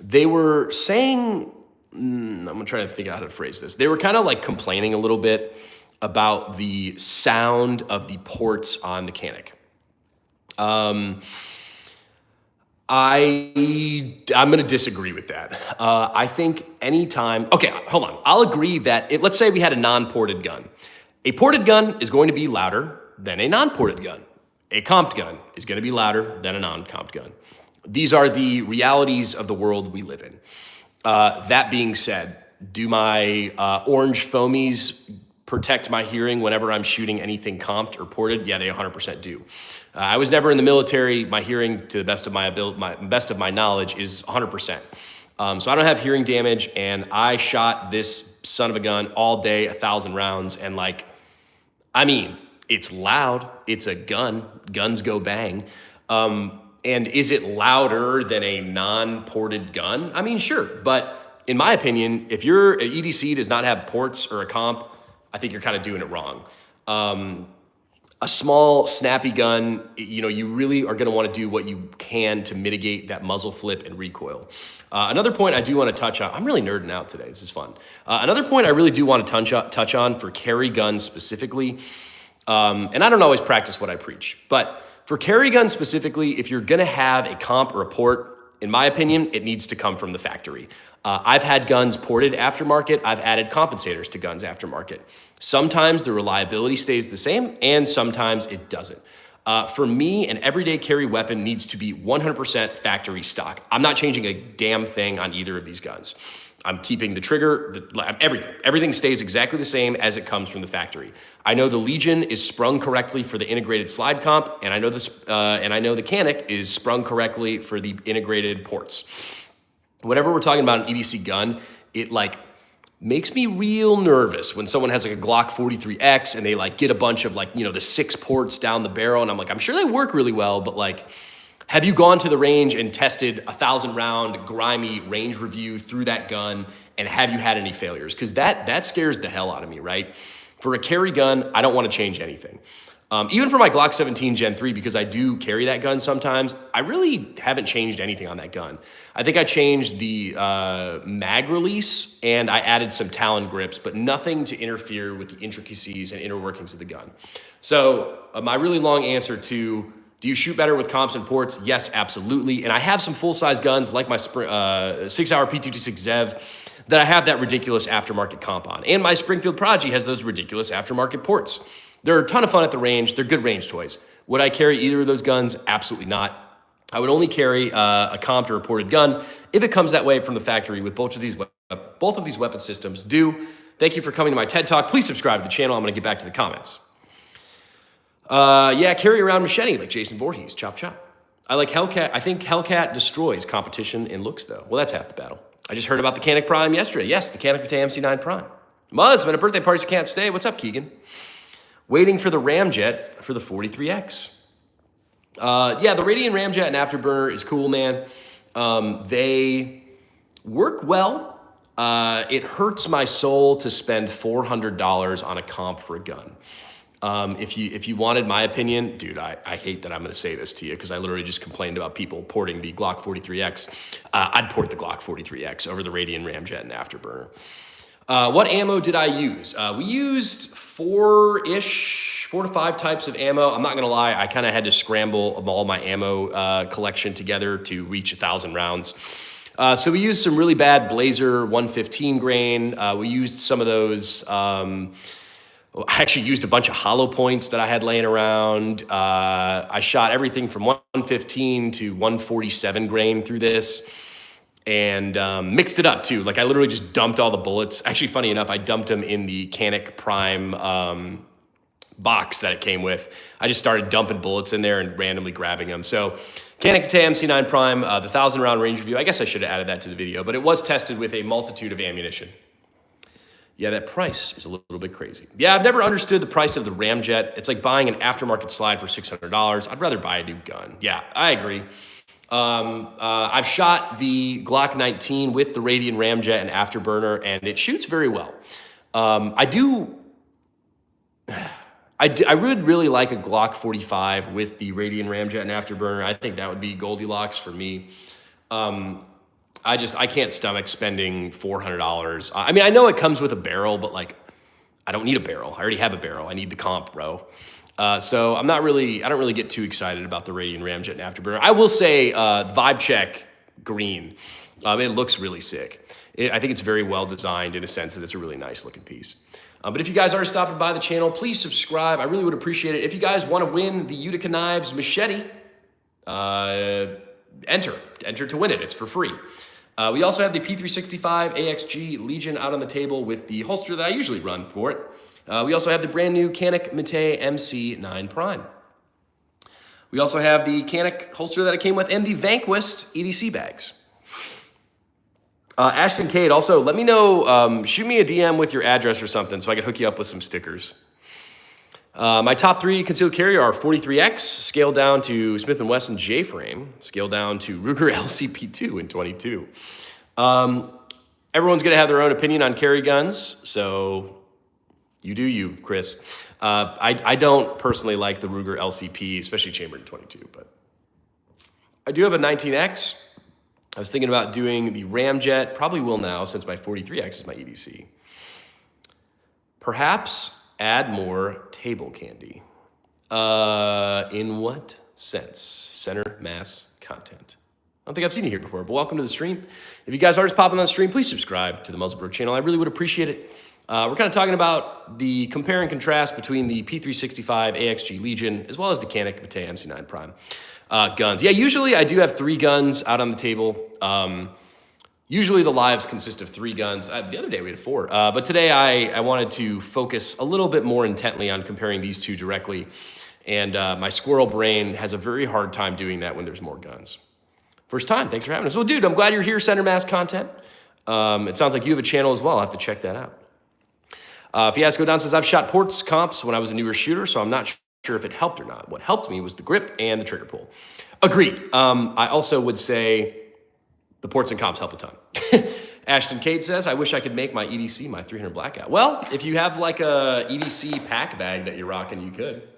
they were saying, I'm trying to think out how to phrase this. They were kind of like complaining a little bit about the sound of the ports on the Canik. I'm going to disagree with that. I think anytime, okay, hold on. I'll agree that let's say we had a non-ported gun. A ported gun is going to be louder than a non-ported gun. A comped gun is going to be louder than a non-comped gun. These are the realities of the world we live in. That being said, do my orange foamies protect my hearing whenever I'm shooting anything comped or ported? Yeah, they 100% do. I was never in the military. My hearing, to the best of my ability, best of my knowledge, is 100%. So I don't have hearing damage, and I shot this son of a gun all day, 1,000 rounds, and like, I mean, it's loud. It's a gun. Guns go bang. And is it louder than a non-ported gun? I mean, sure. But in my opinion, if your EDC does not have ports or a comp, I think you're kind of doing it wrong. A small, snappy gun, you really are going to want to do what you can to mitigate that muzzle flip and recoil. Another point I do want to touch on, I'm really nerding out today. This is fun. Another point I really do want to touch on for carry guns specifically, and I don't always practice what I preach, but for carry guns specifically, if you're going to have a comp or a port, in my opinion, it needs to come from the factory. I've had guns ported aftermarket. I've added compensators to guns aftermarket. Sometimes the reliability stays the same, and sometimes it doesn't. For me, an everyday carry weapon needs to be 100% factory stock. I'm not changing a damn thing on either of these guns. I'm keeping the trigger, everything. Everything stays exactly the same as it comes from the factory. I know the Legion is sprung correctly for the integrated slide comp, and I know the Canik is sprung correctly for the integrated ports. Whenever we're talking about an EDC gun, it like makes me real nervous when someone has like a Glock 43X and they like get a bunch of like, the 6 ports down the barrel, and I'm like, I'm sure they work really well, but like, have you gone to the range and tested 1,000 round grimy range review through that gun, and have you had any failures? Because that scares the hell out of me, right? For a carry gun, I don't want to change anything. Even for my Glock 17 Gen 3, because I do carry that gun sometimes, I really haven't changed anything on that gun. I think I changed the mag release, and I added some Talon grips, but nothing to interfere with the intricacies and inner workings of the gun. So my really long answer to, do you shoot better with comps and ports? Yes, absolutely. And I have some full-size guns like my 6-hour P226 Zev that I have that ridiculous aftermarket comp on. And my Springfield Prodigy has those ridiculous aftermarket ports. They're a ton of fun at the range. They're good range toys. Would I carry either of those guns? Absolutely not. I would only carry a comped or a ported gun if it comes that way from the factory with both of these weapon systems do. Thank you for coming to my TED Talk. Please subscribe to the channel. I'm going to get back to the comments. Yeah, carry around machete like Jason Voorhees. Chop, chop. I like Hellcat. I think Hellcat destroys competition in looks, though. Well, that's half the battle. I just heard about the Canik Prime yesterday. Yes, the Canik MC9 Prime. Muzz, been a birthday party, so can't stay. What's up, Keegan? Waiting for the Ramjet for the 43X. Yeah, the Radian Ramjet and Afterburner is cool, man. They work well. It hurts my soul to spend $400 on a comp for a gun. If you wanted my opinion, dude, I hate that I'm going to say this to you because I literally just complained about people porting the Glock 43X. I'd port the Glock 43X over the Radian Ramjet and Afterburner. What ammo did I use? We used 4 to 5 types of ammo. I'm not going to lie. I kind of had to scramble all my ammo collection together to reach 1,000 rounds. So we used some really bad Blazer 115 grain. We used some of those. I actually used a bunch of hollow points that I had laying around. I shot everything from 115 to 147 grain through this. And mixed it up too. Like I literally just dumped all the bullets. Actually, funny enough, I dumped them in the Canik Prime box that it came with, I just started dumping bullets in there and randomly grabbing them. So Canik MC9 Prime, the 1,000 round range review, I guess I should have added that to the video, but it was tested with a multitude of ammunition. Yeah, that price is a little bit crazy. Yeah, I've never understood the price of the Ramjet. It's like buying an aftermarket slide for $600. I'd rather buy a new gun. Yeah, I agree. I've shot the Glock 19 with the Radian Ramjet and Afterburner, and it shoots very well. I would really like a Glock 45 with the Radian Ramjet and Afterburner. I think that would be Goldilocks for me. I can't stomach spending $400. I mean, I know it comes with a barrel, but like, I don't need a barrel. I already have a barrel. I need the comp, bro. So I don't really get too excited about the Radian Ramjet and Afterburner. I will say, Vibe Check Green, it looks really sick. I think it's very well designed in a sense that it's a really nice looking piece. But if you guys are stopping by the channel, please subscribe. I really would appreciate it. If you guys want to win the Utica Knives machete, enter to win it. It's for free. We also have the P365 AXG Legion out on the table with the holster that I usually run for it. We also have the brand new Canik MC9 Prime. We also have the Canik holster that it came with and the Vanquist EDC bags. Ashton Cade, also let me know, shoot me a DM with your address or something so I can hook you up with some stickers. My top 3 concealed carry are 43X, scaled down to Smith & Wesson J-frame, scaled down to Ruger LCP2 in 22. Everyone's gonna have their own opinion on carry guns, so you do you, Chris. I don't personally like the Ruger LCP, especially chambered in 22, but I do have a 19X. I was thinking about doing the Ramjet, probably will now since my 43X is my EDC. Perhaps add more table candy. In what sense? Center mass content. I don't think I've seen you here before, but welcome to the stream. If you guys are just popping on the stream, please subscribe to the Muzzle channel. I really would appreciate it. We're kind of talking about the compare and contrast between the P365 AXG Legion as well as the Canik MC9 Prime. Guns. Yeah, usually I do have 3 guns out on the table. Usually the lives consist of 3 guns. The other day we had 4. But today I wanted to focus a little bit more intently on comparing these 2 directly. And my squirrel brain has a very hard time doing that when there's more guns. First time, thanks for having us. Well, dude, I'm glad you're here, Center Mass Content. It sounds like you have a channel as well. I'll have to check that out. Fiasco Down says, I've shot ports comps when I was a newer shooter, so I'm not sure if it helped or not. What helped me was the grip and the trigger pull. Agreed. I also would say the ports and comps help a ton. Ashton Cade says, I wish I could make my EDC my 300 blackout. Well, if you have like a EDC pack bag that you're rocking, you could.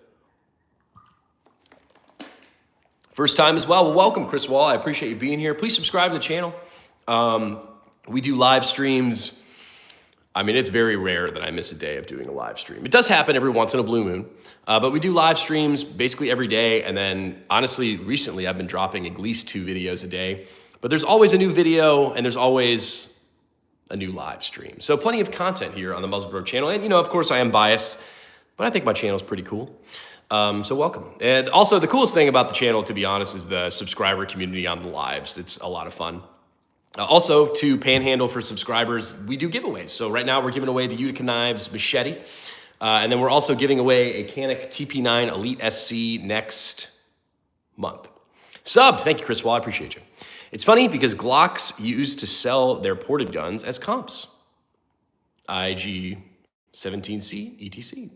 First time as well. Well, welcome, Chris Wall. I appreciate you being here. Please subscribe to the channel. We do live streams. I mean, it's very rare that I miss a day of doing a live stream. It does happen every once in a blue moon, but we do live streams basically every day. And then honestly, recently I've been dropping at least 2 videos a day, but there's always a new video and there's always a new live stream. So plenty of content here on the Muzzle channel. And of course I am biased, but I think my channel is pretty cool. So welcome. And also the coolest thing about the channel, to be honest, is the subscriber community on the lives. It's a lot of fun. Also, to panhandle for subscribers, we do giveaways. So right now we're giving away the Utica Knives machete. And then we're also giving away a Canik TP9 Elite SC next month. Subbed. Thank you, Chris Wall. I appreciate you. It's funny because Glocks used to sell their ported guns as comps. IG 17C, ETC.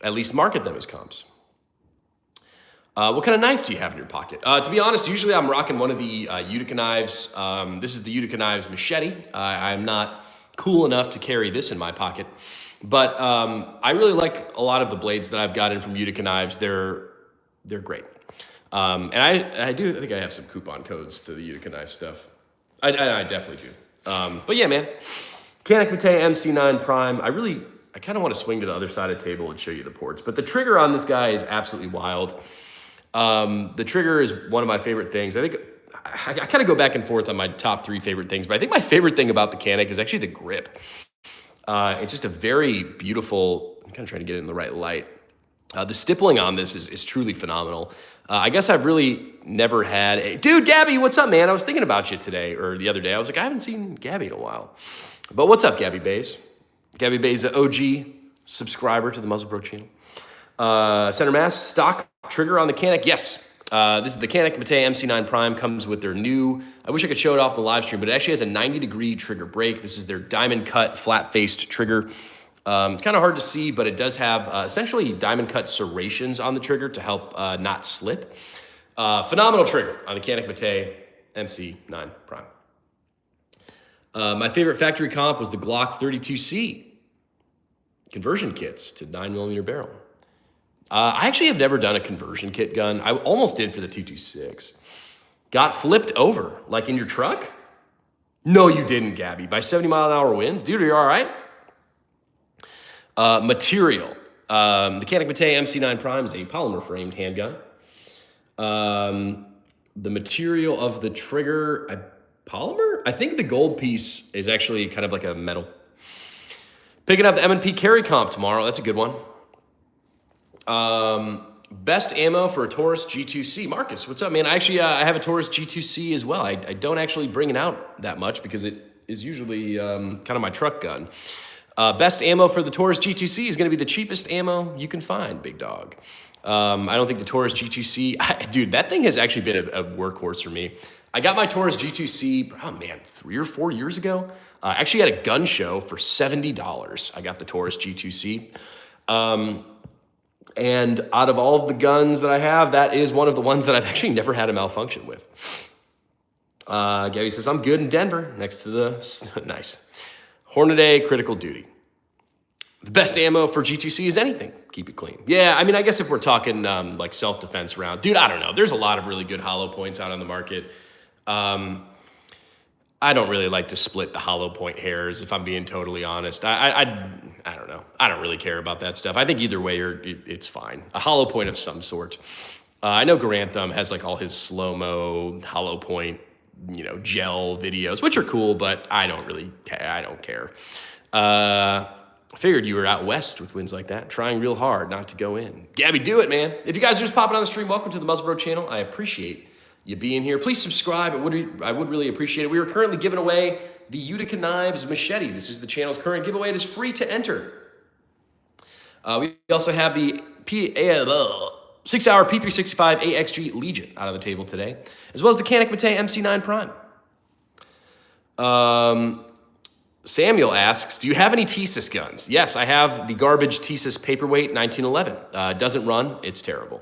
At least market them as comps. What kind of knife do you have in your pocket? To be honest, usually I'm rocking one of the Utica knives. This is the Utica Knives machete. I'm not cool enough to carry this in my pocket, but I really like a lot of the blades that I've gotten from Utica Knives. They're great. And I think I have some coupon codes to the Utica Knife stuff. I definitely do. But yeah, man, Canik MC9 Prime. I kind of want to swing to the other side of the table and show you the ports, but the trigger on this guy is absolutely wild. The trigger is one of my favorite things. I think I kind of go back and forth on my top 3 favorite things, but I think my favorite thing about the Canik is actually the grip. It's just a very beautiful, I'm kind of trying to get it in the right light. The stippling on this is truly phenomenal. I guess I've really never had a, dude, Gabby, what's up, man? I was thinking about you today or the other day. I was like, I haven't seen Gabby in a while, but what's up, Gabby Bays? Gabby Bays, the OG subscriber to the Muzzle Bro channel. Center mass, stock trigger on the Canik. Yes, this is the Canik MC9 Prime. Comes with their new, I wish I could show it off the live stream, but it actually has a 90-degree trigger break. This is their diamond cut, flat-faced trigger. Kind of hard to see, but it does have essentially diamond cut serrations on the trigger to help not slip. Phenomenal trigger on the Canik MC9 Prime. My favorite factory comp was the Glock 32C conversion kits to 9mm barrel. I actually have never done a conversion kit gun. I almost did for the 226. Got flipped over, like in your truck? No, you didn't, Gabby. By 70-mile-an-hour winds? Dude, are you all right? Material. The Canik MC9 Prime is a polymer-framed handgun. The material of the trigger, polymer? I think the gold piece is actually kind of like a metal. Picking up the M&P carry comp tomorrow. That's a good one. Best ammo for a Taurus G2C. Marcus, what's up, man? I have a Taurus G2C as well. I don't actually bring it out that much because it is usually kind of my truck gun. Best ammo for the Taurus G2C is going to be the cheapest ammo you can find, big dog. I don't think the Taurus G2C, dude, that thing has actually been a workhorse for me. I got my Taurus G2C, oh man, 3 or 4 years ago. Actually at a gun show for $70. I got the Taurus G2C. And out of all of the guns that I have, that is one of the ones that I've actually never had a malfunction with. Gabby says, I'm good in Denver, next to the, nice. Hornady Critical Duty. The best ammo for G2C is anything. Keep it clean. Yeah, I mean, I guess if we're talking like self-defense round, dude, I don't know. There's a lot of really good hollow points out on the market. I don't really like to split the hollow point hairs, if I'm being totally honest. I don't know. I don't really care about that stuff. I think either way, it's fine. A hollow point of some sort. I know Garantham has like all his slow-mo hollow point, gel videos, which are cool, but I don't care. I figured you were out west with wins like that, trying real hard not to go in. Gabby, do it, man. If you guys are just popping on the stream, welcome to the Muzzle Bro channel. I appreciate you being here. Please subscribe. I would really appreciate it. We are currently giving away the Utica Knives Machete. This is the channel's current giveaway. It is free to enter. We also have the 6-hour P365 AXG Legion out of the table today, as well as the Canik MC9 Prime. Samuel asks, do you have any Thesis guns? Yes, I have the garbage Thesis Paperweight 1911. Doesn't run. It's terrible.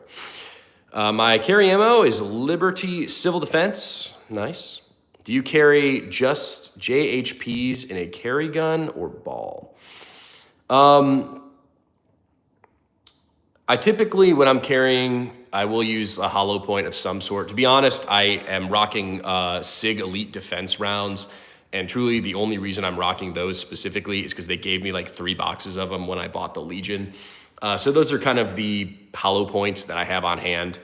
My carry ammo is Liberty Civil Defense. Nice. Do you carry just JHPs in a carry gun or ball? I typically, when I'm carrying, I will use a hollow point of some sort. To be honest, I am rocking SIG Elite Defense rounds. And truly, the only reason I'm rocking those specifically is because they gave me like 3 boxes of them when I bought the Legion. So those are kind of the hollow points that I have on hand.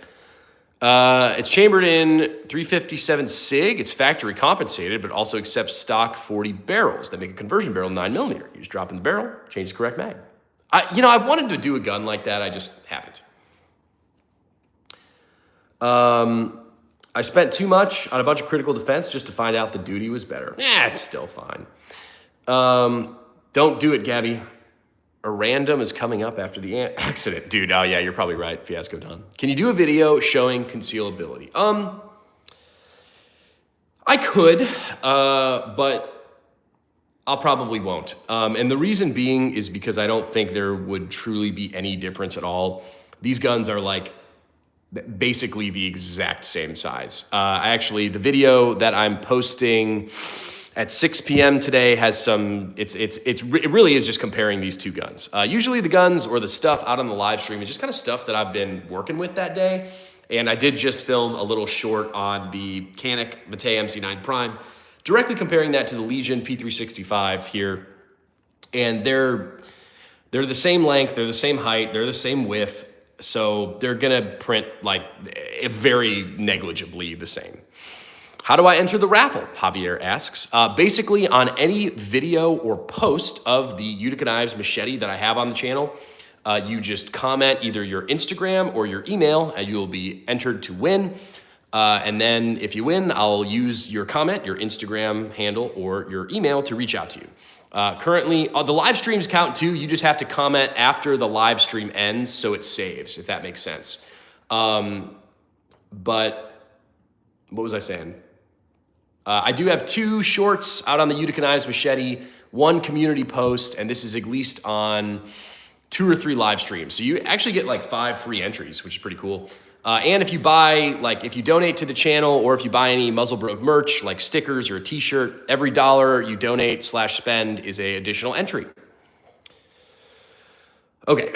It's chambered in 357 SIG. It's factory compensated, but also accepts stock 40 barrels that make a conversion barrel 9mm. You just drop in the barrel, change the correct mag. I wanted to do a gun like that. I just haven't. I spent too much on a bunch of critical defense just to find out the duty was better. It's still fine. Don't do it, Gabby. A random is coming up after the accident. Dude, oh yeah, you're probably right, Fiasco Don. Can you do a video showing concealability? I could, but I probably won't. And the reason being is because I don't think there would truly be any difference at all. These guns are like basically the exact same size. The video that I'm posting at 6 p.m. today has some, it really is just comparing these two guns. Usually the guns or the stuff out on the live stream is just kind of stuff that I've been working with that day. And I did just film a little short on the Canik MC9 Prime, directly comparing that to the Legion P365 here. And they're the same length, they're the same height, they're the same width. So they're gonna print like very negligibly the same. How do I enter the raffle? Javier asks. Basically on any video or post of the Utica Knives Machete that I have on the channel, you just comment either your Instagram or your email and you'll be entered to win. And then if you win, I'll use your comment, your Instagram handle or your email to reach out to you. Currently, the live streams count too. You just have to comment after the live stream ends so it saves, if that makes sense. But what was I saying? I do have 2 shorts out on the Utica Knives Machete, 1 community post, and this is at least on 2 or 3 live streams. So you actually get like 5 free entries, which is pretty cool. And if you buy, like if you donate to the channel or if you buy any Muzzle Broke merch, like stickers or a t-shirt, every dollar you donate/spend is an additional entry. Okay,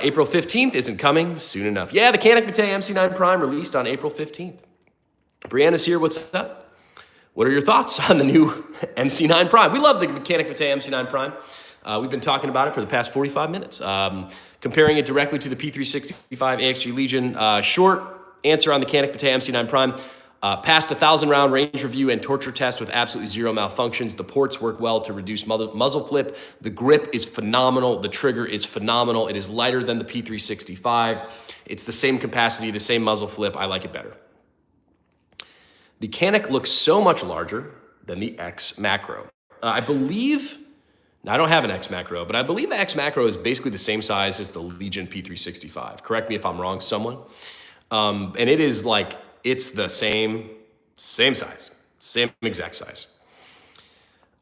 April 15th isn't coming soon enough. Yeah, the Canik MC9 Prime released on April 15th. Brianna's here, what's up? What are your thoughts on the new MC9 Prime? We love the Canik MC9 Prime. We've been talking about it for the past 45 minutes. Comparing it directly to the P365 AXG Legion. Short answer on the Canik MC9 Prime. Passed a 1,000-round range review and torture test with absolutely 0 malfunctions. The ports work well to reduce muzzle flip. The grip is phenomenal. The trigger is phenomenal. It is lighter than the P365. It's the same capacity, the same muzzle flip. I like it better. The Canik looks so much larger than the X Macro. I believe... Now, I don't have an X Macro, but I believe the X Macro is basically the same size as the Legion P365. Correct me if I'm wrong, someone. And it is like, it's the same size, same exact size.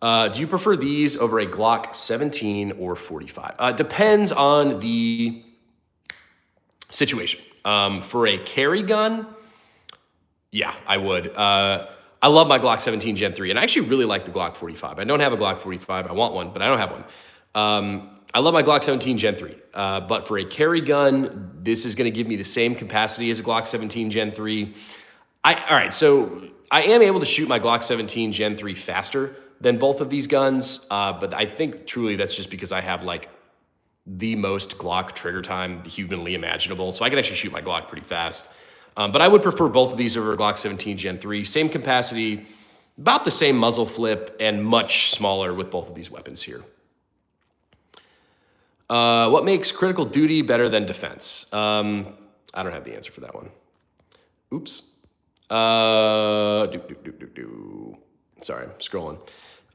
Do you prefer these over a Glock 17 or 45? Depends on the situation. For a carry gun, yeah, I would. I love my Glock 17 Gen 3, and I actually really like the Glock 45. I don't have a Glock 45. I want one, but I don't have one. I love my Glock 17 Gen 3, but for a carry gun, this is going to give me the same capacity as a Glock 17 Gen 3. All right, so I am able to shoot my Glock 17 Gen 3 faster than both of these guns, but I think truly that's just because I have like the most Glock trigger time humanly imaginable, so I can actually shoot my Glock pretty fast. But I would prefer both of these over Glock 17 Gen 3. Same capacity, about the same muzzle flip, and much smaller with both of these weapons here. What makes critical duty better than defense? I don't have the answer for that one. Oops. Sorry, I'm scrolling.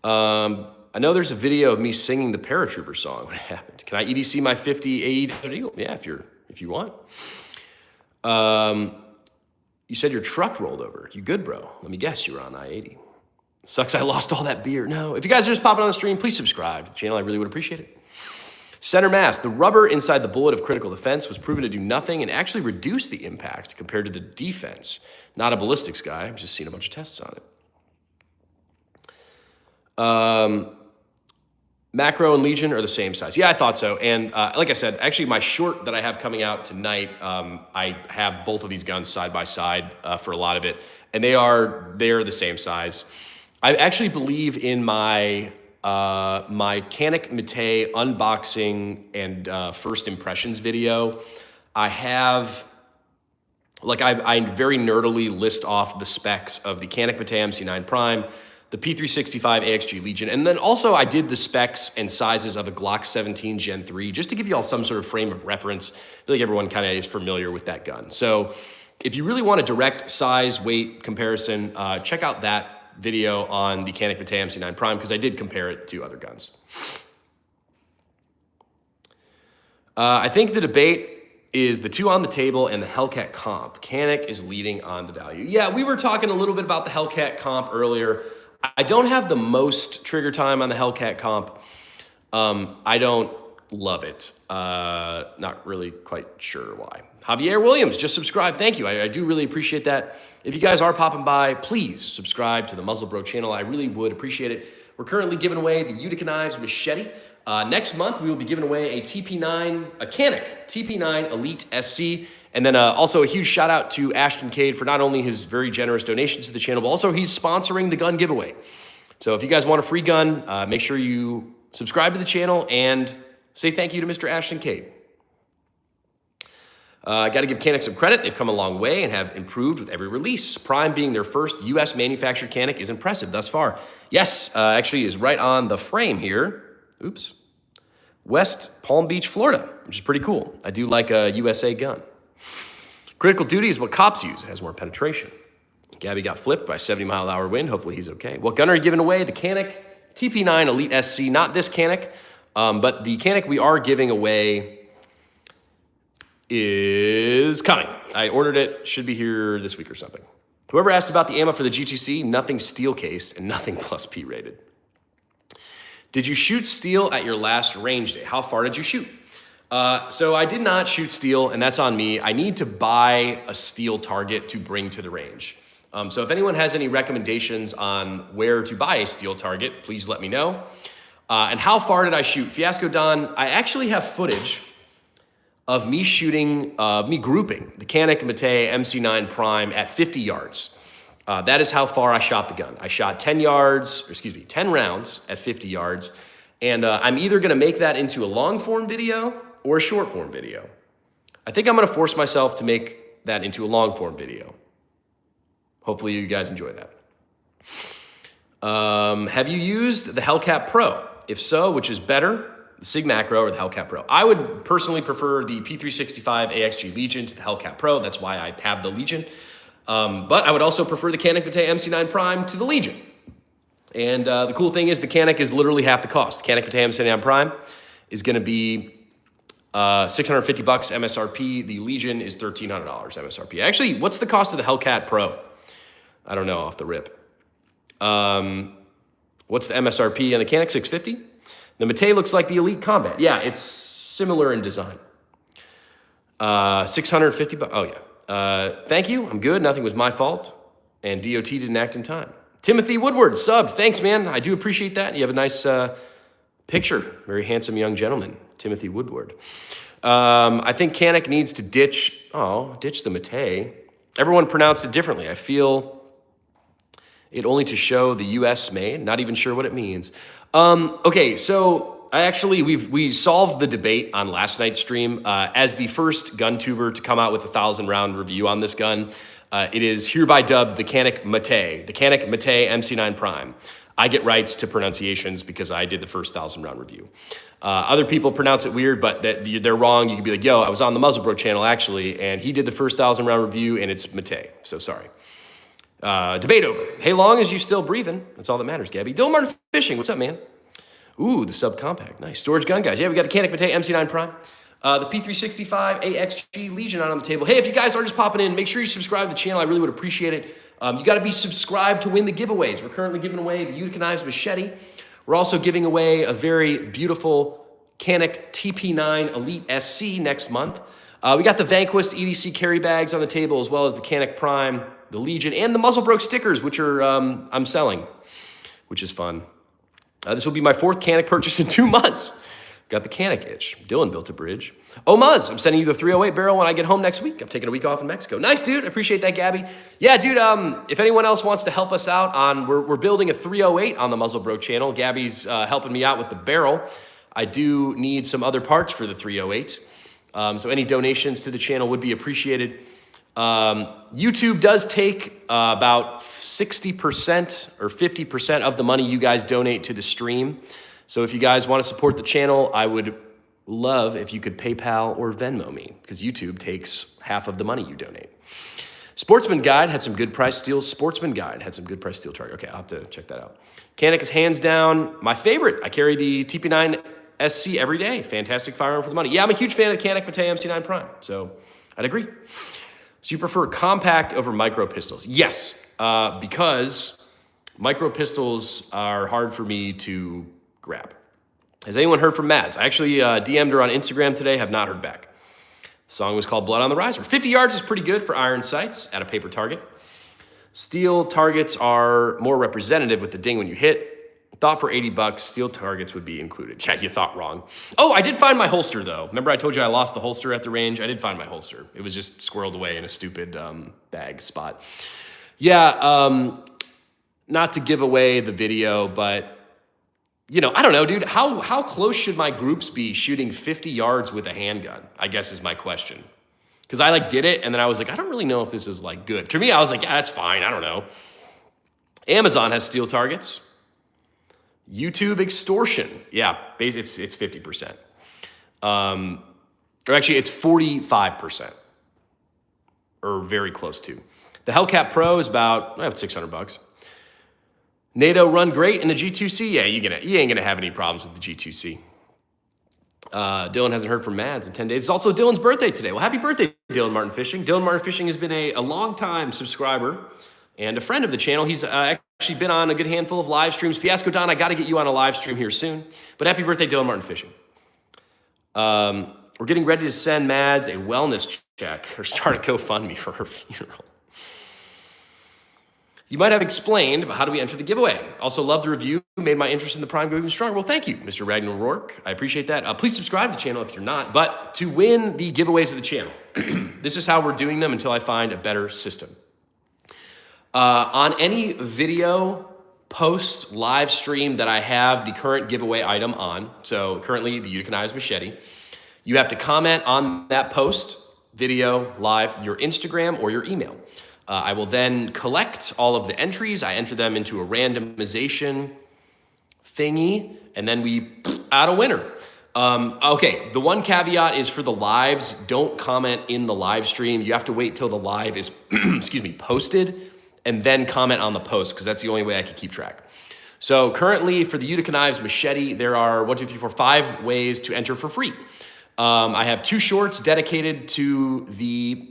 I know there's a video of me singing the Paratrooper song. What happened? Can I EDC my 50 AE Desert Eagle? Yeah, if you want. You said your truck rolled over. You good, bro? Let me guess, you were on I-80. Sucks I lost all that beer. No, if you guys are just popping on the stream, please subscribe to the channel. I really would appreciate it. Center mass. The rubber inside the bullet of critical defense was proven to do nothing and actually reduce the impact compared to the defense. Not a ballistics guy. I've just seen a bunch of tests on it. Macro and Legion are the same size. Yeah, I thought so. And like I said, actually my short that I have coming out tonight, I have both of these guns side by side for a lot of it. And they are the same size. I actually believe in my Canik Mate unboxing and first impressions video, I have, like I very nerdily list off the specs of the Canik Mate MC9 Prime, the P365 AXG Legion, and then also I did the specs and sizes of a Glock 17 Gen 3, just to give you all some sort of frame of reference. I feel like everyone kind of is familiar with that gun. So if you really want a direct size, weight comparison, check out that video on the Canik Mate MC9 Prime, because I did compare it to other guns. I think the debate is the 2 on the table and the Hellcat comp. Canik is leading on the value. Yeah, we were talking a little bit about the Hellcat comp earlier. I don't have the most trigger time on the Hellcat comp. I don't love it. Not really quite sure why. Javier Williams just subscribed. Thank you. I do really appreciate that. If you guys are popping by, please subscribe to the Muzzle Bro channel. I really would appreciate it. We're currently giving away the Utica Knives Machete. Next month, we will be giving away a Canik TP9 Elite SC. And then also a huge shout out to Ashton Cade for not only his very generous donations to the channel, but also he's sponsoring the gun giveaway. So if you guys want a free gun, make sure you subscribe to the channel and say thank you to Mr. Ashton Cade. I got to give Canik some credit. They've come a long way and have improved with every release. Prime being their first U.S. manufactured Canik is impressive thus far. Yes, actually is right on the frame here. Oops. West Palm Beach, Florida, which is pretty cool. I do like a USA gun. Critical duty is what cops use. It has more penetration. Gabby got flipped by 70-mile-an-hour wind. Hopefully he's okay. What gun are you giving away? The Canik TP9 Elite SC, not this Canik, but the Canik we are giving away is coming. I ordered it, should be here this week or something. Whoever asked about the ammo for the G2C, nothing steel cased and nothing plus P rated. Did you shoot steel at your last range day? How far did you shoot? So I did not shoot steel, and that's on me. I need to buy a steel target to bring to the range. So if anyone has any recommendations on where to buy a steel target, please let me know. And how far did I shoot? Fiasco Don, I actually have footage of me shooting, me grouping the Canik Mate MC9 Prime at 50 yards. That is how far I shot the gun. I shot 10 rounds at 50 yards. And I'm either gonna make that into a long form video or a short form video. I think I'm gonna force myself to make that into a long form video. Hopefully you guys enjoy that. Have you used the Hellcat Pro? If so, which is better, the Sig Macro or the Hellcat Pro? I would personally prefer the P365 AXG Legion to the Hellcat Pro. That's why I have the Legion. But I would also prefer the Canik Mate MC9 Prime to the Legion. And the cool thing is the Canik is literally half the cost. Canik Mate MC9 Prime is gonna be $650 MSRP. The Legion is $1,300 MSRP. Actually, what's the cost of the Hellcat Pro? I don't know off the rip. What's the MSRP on the Canik? $650? The Mate looks like the Elite Combat. Yeah, it's similar in design. $650, oh yeah. Thank you, I'm good, nothing was my fault. And DOT didn't act in time. Timothy Woodward, subbed, thanks man, I do appreciate that. You have a nice picture, very handsome young gentleman, Timothy Woodward. I think Canik needs to ditch the Mate. Everyone pronounced it differently. I feel it only to show the US made, not even sure what it means. Okay, so we solved the debate on last night's stream. As the first gun tuber to come out with a 1,000-round review on this gun, it is hereby dubbed the Canik Mate, the Canik Mate MC9 Prime. I get rights to pronunciations because I did the first 1,000-round review. Other people pronounce it weird, but they're wrong. You could be like, yo, I was on the Muzzle Bro channel actually, and he did the first 1,000-round review, and it's Mate, so sorry. Debate over. Hey, long as you still breathing, that's all that matters, Gabby. Dylan Martin Fishing, what's up, man? Ooh, the subcompact, nice. Storage gun, guys. Yeah, we got the Canik Mate MC9 Prime. The P365 AXG Legion on the table. Hey, if you guys are just popping in, make sure you subscribe to the channel. I really would appreciate it. You got to be subscribed to win the giveaways. We're currently giving away the Utica Knives Machete. We're also giving away a very beautiful Canik TP9 Elite SC next month. We got the Vanquist EDC carry bags on the table, as well as the Canik Prime, the Legion, and the Muzzle Broke stickers, which are I'm selling, which is fun. This will be my 4th Canik purchase in 2 months. Got the Canik itch. Dylan built a bridge. Oh, Muzz, I'm sending you the 308 barrel when I get home next week. I'm taking a week off in Mexico. Nice, dude. I appreciate that, Gabby. Yeah, dude, if anyone else wants to help us out on, we're building a 308 on the Muzzle Broke channel. Gabby's helping me out with the barrel. I do need some other parts for the 308. So any donations to the channel would be appreciated. YouTube does take about 60% or 50% of the money you guys donate to the stream. So if you guys want to support the channel, I would love if you could PayPal or Venmo me, because YouTube takes half of the money you donate. Sportsman Guide had some good price steel. Sportsman Guide had some good price steel target. Okay, I'll have to check that out. Canik is hands down my favorite. I carry the TP9 SC every day. Fantastic firearm for the money. Yeah, I'm a huge fan of the Canik Mate MC9 Prime, so I'd agree. So you prefer compact over micro pistols? Yes, because micro pistols are hard for me to grab. Has anyone heard from Mads? I actually DM'd her on Instagram today, have not heard back. The song was called Blood on the Riser. 50 yards is pretty good for iron sights at a paper target. Steel targets are more representative with the ding when you hit. Thought for $80, steel targets would be included. Yeah, you thought wrong. Oh, I did find my holster though. Remember I told you I lost the holster at the range? I did find my holster. It was just squirreled away in a stupid bag spot. Yeah, not to give away the video, but you know, I don't know, dude. How close should my groups be shooting 50 yards with a handgun? I guess is my question. Because I did it, and then I was like, I don't really know if this is good. To me, I was like, yeah, that's fine. I don't know. Amazon has steel targets. YouTube extortion. Yeah, it's 50%. Or actually, it's 45%. Or very close to. The Hellcat Pro is about $600. NATO run great in the G2C. Yeah, you ain't gonna have any problems with the G2C. Dylan hasn't heard from Mads in 10 days. It's also Dylan's birthday today. Well, happy birthday, Dylan Martin Fishing. Dylan Martin Fishing has been a long-time subscriber and a friend of the channel. He's actually been on a good handful of live streams. Fiasco Don, I got to get you on a live stream here soon. But happy birthday, Dylan Martin Fishing. We're getting ready to send Mads a wellness check or start a GoFundMe for her funeral. You might have explained, but how do we enter the giveaway? Also, love the review. Made my interest in the Prime go even stronger. Well, thank you, Mr. Ragnar Rourke. I appreciate that. Please subscribe to the channel if you're not. But to win the giveaways of the channel, this is how we're doing them until I find a better system. On any video, post, live stream that I have the current giveaway item on, so currently the Utica Knives Machete, you have to comment on that post, video, live, your Instagram or your email. I will then collect all of the entries. I enter them into a randomization thingy, and then we add a winner. Okay, the one caveat is for the lives, don't comment in the live stream. You have to wait till the live is, excuse me, posted, and then comment on the post, because that's the only way I can keep track. So currently for the Utica Knives Machete, there are 5 ways to enter for free. I have 2 shorts dedicated to the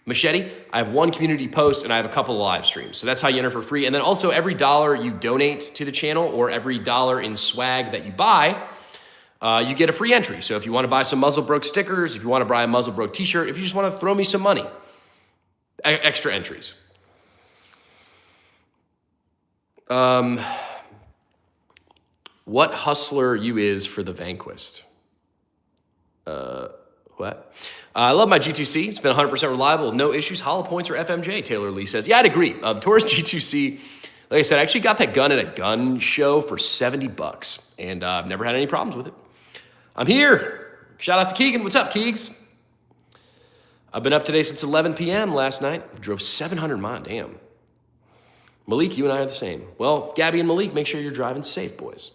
Machete. I have 1 community post, and I have a couple of live streams. So that's how you enter for free. And then also every $1 you donate to the channel or every $1 in swag that you buy, you get a free entry. So if you want to buy some Muzzle Broke stickers, if you want to buy a Muzzle Broke t-shirt, if you just want to throw me some money, extra entries. What hustler you is for the Vanquist? What? I love my G2C. It's been 100% reliable, no issues. Hollow points or FMJ, Taylor Lee says. Yeah, I'd agree. Taurus G2C, like I said, I actually got that gun at a gun show for $70, and I've never had any problems with it. I'm here. Shout out to Keegan. What's up, Keegs? I've been up today since 11 p.m. last night. Drove 700 miles. Damn. Malik, you and I are the same. Well, Gabby and Malik, make sure you're driving safe, boys.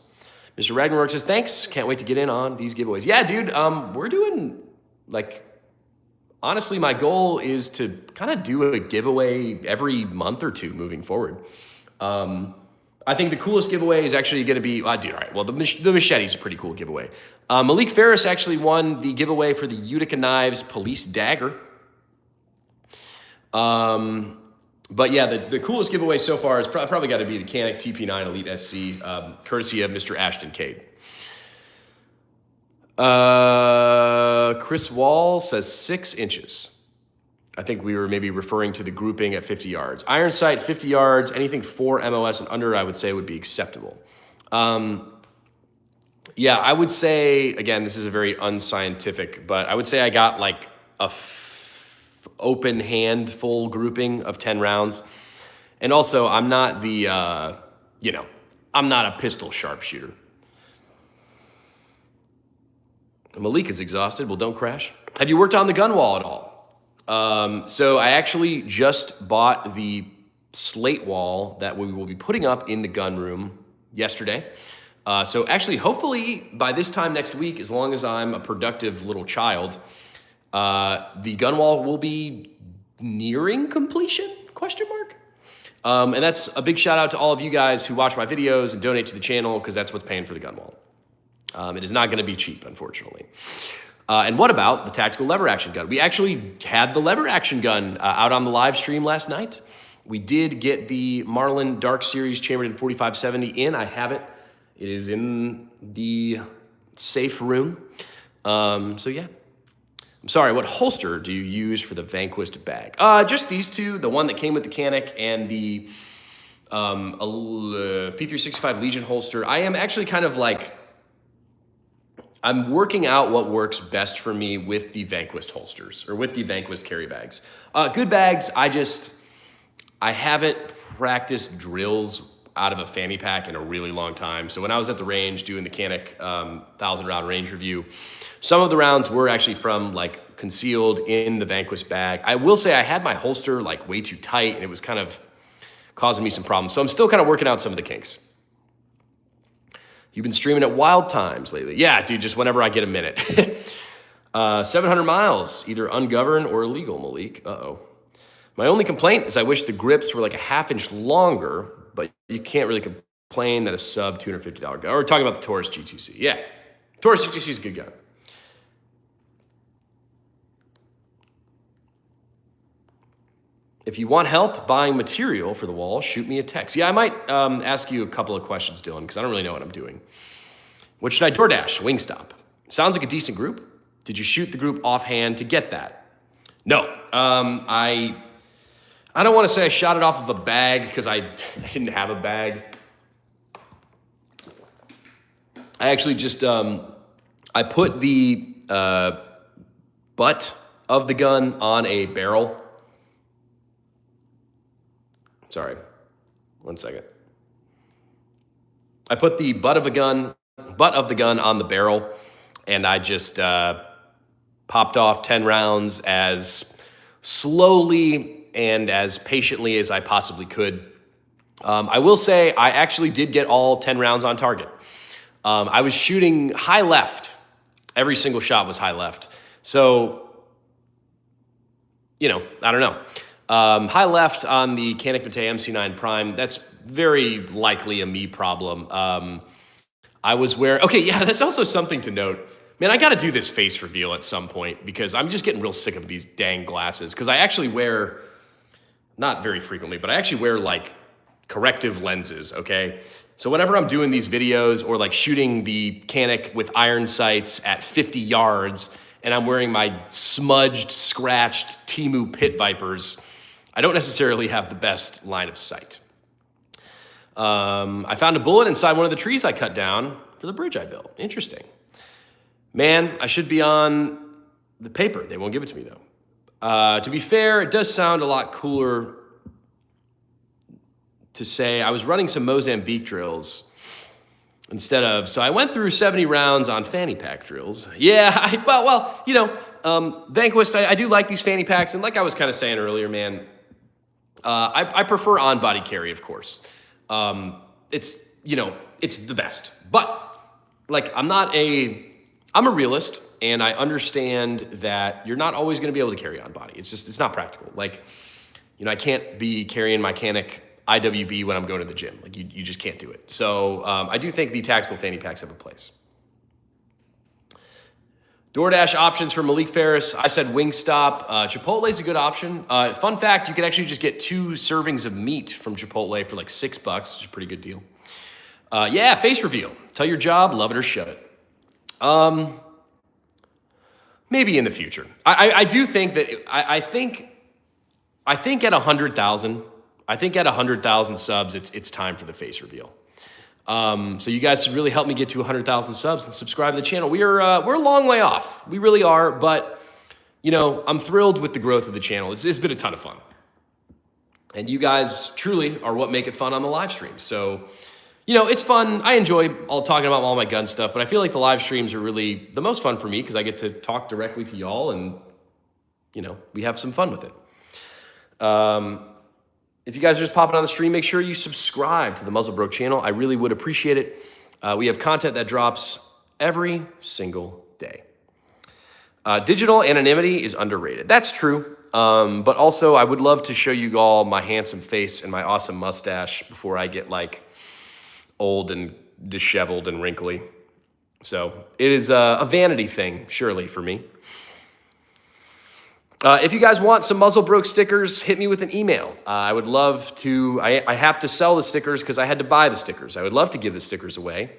Mr. Ragnarok says, thanks. Can't wait to get in on these giveaways. Yeah, dude, we're doing, like, honestly, my goal is to kind of do a giveaway every month or 2 moving forward. I think the coolest giveaway is actually going to be, dude, all right, well, the Machete is a pretty cool giveaway. Malik Ferris actually won the giveaway for the Utica Knives Police Dagger. But yeah, the coolest giveaway so far has probably got to be the Canik TP9 Elite SC, courtesy of Mr. Ashton Cade. Chris Wall says 6 inches. I think we were maybe referring to the grouping at 50 yards. Iron sight, 50 yards, anything 4 MOS and under, I would say would be acceptable. Yeah, I would say, again, this is a very unscientific, but I would say I got like a open hand full grouping of 10 rounds. And also, I'm not the, I'm not a pistol sharpshooter. Malik is exhausted. Well, don't crash. Have you worked on the gun wall at all? So I actually just bought the slate wall that we will be putting up in the gun room yesterday. So actually, hopefully by this time next week, as long as I'm a productive little child, the gun wall will be nearing completion, ? And that's a big shout out to all of you guys who watch my videos and donate to the channel, because that's what's paying for the gun wall. It is not going to be cheap, unfortunately. And what about the tactical lever action gun? We actually had the lever action gun out on the live stream last night. We did get the Marlin Dark Series chambered in 4570 in. I have it. It is in the safe room. So yeah. I'm sorry, what holster do you use for the Vanquist bag? Just these 2, the one that came with the Canik and the P365 Legion holster. I am actually kind of like, I'm working out what works best for me with the Vanquist holsters, or with the Vanquist carry bags. Good bags, I haven't practiced drills out of a fanny pack in a really long time. So when I was at the range doing the Canik 1,000 round range review, some of the rounds were actually from like concealed in the Vanquist bag. I will say I had my holster like way too tight, and it was kind of causing me some problems. So I'm still kind of working out some of the kinks. You've been streaming at wild times lately. Yeah, dude, just whenever I get a minute. 700 miles, either ungoverned or illegal, Malik. Uh-oh. My only complaint is I wish the grips were like a 1/2 inch longer, but you can't really complain that a sub $250 gun. Or we're talking about the Taurus G2C. Yeah, Taurus G2C is a good gun. If you want help buying material for the wall, shoot me a text. Yeah, I might ask you a couple of questions, Dylan, because I don't really know what I'm doing. What should I DoorDash? Wingstop. Sounds like a decent group. Did you shoot the group offhand to get that? No. I don't want to say I shot it off of a bag because I didn't have a bag. I actually just, I put the butt of the gun on a barrel. Sorry, 1 second. I put the butt of the gun on the barrel, and I just popped off 10 rounds as slowly and as patiently as I possibly could. I will say I actually did get all 10 rounds on target. I was shooting high left. Every single shot was high left. So, you know, I don't know. High left on the Canik MC9 Prime, that's very likely a me problem. I was wearing, okay, yeah, that's also something to note. Man, I gotta do this face reveal at some point because I'm just getting real sick of these dang glasses. Because I actually wear, not very frequently, but I actually wear like corrective lenses, okay? So whenever I'm doing these videos or like shooting the Canik with iron sights at 50 yards and I'm wearing my smudged, scratched Temu Pit Vipers, I don't necessarily have the best line of sight. I found a bullet inside one of the trees I cut down for the bridge I built. Interesting. Man, I should be on the paper. They won't give it to me though. To be fair, it does sound a lot cooler to say I was running some Mozambique drills instead of, so I went through 70 rounds on fanny pack drills. Yeah, well, you know, Vanquist, I do like these fanny packs. And like I was kind of saying earlier, man, I prefer on-body carry, of course. It's, you know, it's the best. But, like, I'm a realist, and I understand that you're not always going to be able to carry on-body. It's not practical. Like, you know, I can't be carrying my Canik IWB when I'm going to the gym. Like, you just can't do it. So, I do think the tactical fanny packs have a place. DoorDash options for Malik Ferris. I said Wingstop. Chipotle is a good option. Fun fact, you can actually just get 2 servings of meat from Chipotle for like $6, which is a pretty good deal. Yeah, face reveal. Tell your job, love it or shut it. Maybe in the future. I do think that, I think at 100,000, I think at 100,000 subs, it's time for the face reveal. So you guys should really help me get to 100,000 subs and subscribe to the channel. We're a long way off. We really are, but you know, I'm thrilled with the growth of the channel. It's been a ton of fun. And you guys truly are what make it fun on the live stream. So, you know, it's fun. I enjoy talking about all my gun stuff, but I feel like the live streams are really the most fun for me because I get to talk directly to y'all and, you know, we have some fun with it. If you guys are just popping on the stream, make sure you subscribe to the Muzzle Bro channel. I really would appreciate it. We have content that drops every single day. Digital anonymity is underrated. That's true. But also, I would love to show you all my handsome face and my awesome mustache before I get like old and disheveled and wrinkly. So it is a vanity thing, surely, for me. If you guys want some Muzzle Broke stickers, hit me with an email. I would love to, I have to sell the stickers because I had to buy the stickers. I would love to give the stickers away.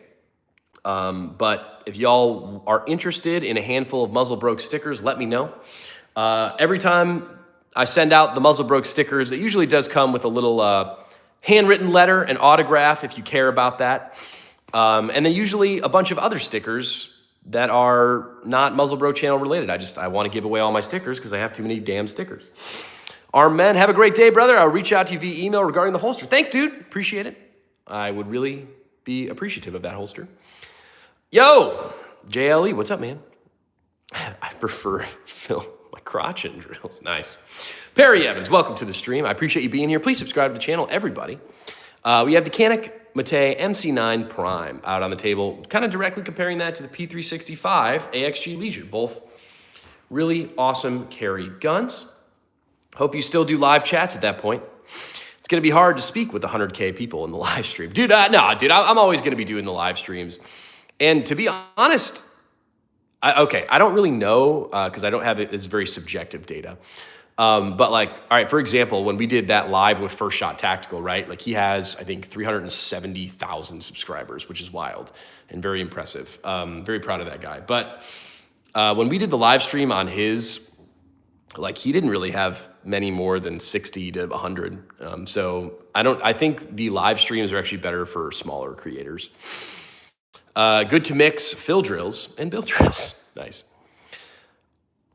But if y'all are interested in a handful of Muzzle Broke stickers, let me know. Every time I send out the Muzzle Broke stickers, it usually does come with a little handwritten letter, an autograph if you care about that. And then usually a bunch of other stickers that are not Muzzle Bro channel related. I want to give away all my stickers because I have too many damn stickers. Arm Men, have a great day, brother. I'll reach out to you via email regarding the holster. Thanks, dude. Appreciate it. I would really be appreciative of that holster. Yo, JLE, what's up, man? I prefer film my crotch and drills. Nice. Perry Evans, welcome to the stream. I appreciate you being here. Please subscribe to the channel, everybody. We have the Canik MC9 Prime out on the table, kind of directly comparing that to the P365 AXG Legion. Both really awesome carry guns. Hope you still do live chats at that point. Let's going to be hard to speak with 100K people in the live stream. Dude, no, dude, I'm always going to be doing the live streams. And to be honest, I don't really know because I don't have it. It's very subjective data. But like, all right, for example, when we did that live with First Shot Tactical, right? Like he has, I think, 370,000 subscribers, which is wild and very impressive. Very proud of that guy. But when we did the live stream on his, like he didn't really have many more than 60 to 100. So I think the live streams are actually better for smaller creators. Good to mix fill drills and build drills. Nice.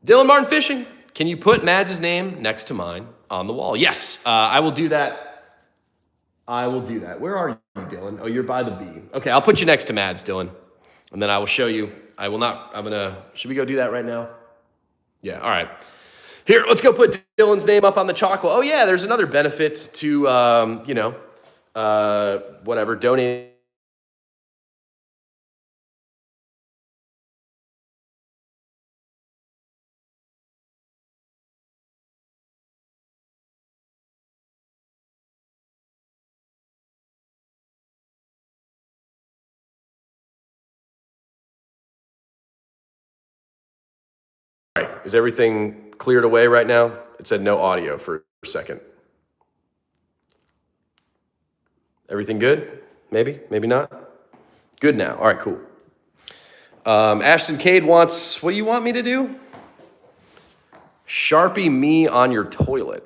Dylan Martin Fishing. Can you put Mads' name next to mine on the wall? Yes, I will do that. I will do that. Where are you, Dylan? Oh, you're by the B. Okay, I'll put you next to Mads, Dylan. And then I will show you. I will not, should we go do that right now? Yeah, all right. Here, let's go put Dylan's name up on the chalk wall. Oh yeah, there's another benefit to, whatever, donate. All right, is everything cleared away right now? It said no audio for a second. Everything good? Maybe, maybe not. Good now. All right, cool. Ashton Cade wants, what do you want me to do? Sharpie me on your toilet.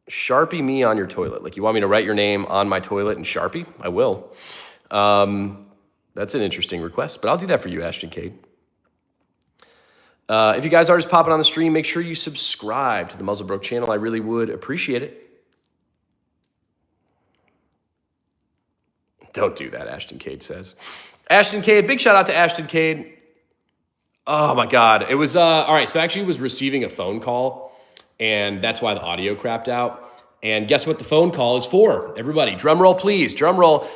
Sharpie me on your toilet. Like you want me to write your name on my toilet in Sharpie? I will. That's an interesting request, but I'll do that for you, Ashton Cade. If you guys are just popping on the stream, make sure you subscribe to the Muzzle Broke channel. I really would appreciate it. Don't do that, Ashton Cade says. Ashton Cade, big shout out to Ashton Cade. Oh my God. It was, all right, so actually was receiving a phone call and that's why the audio crapped out. And guess what the phone call is for? Everybody, drum roll please, drum roll.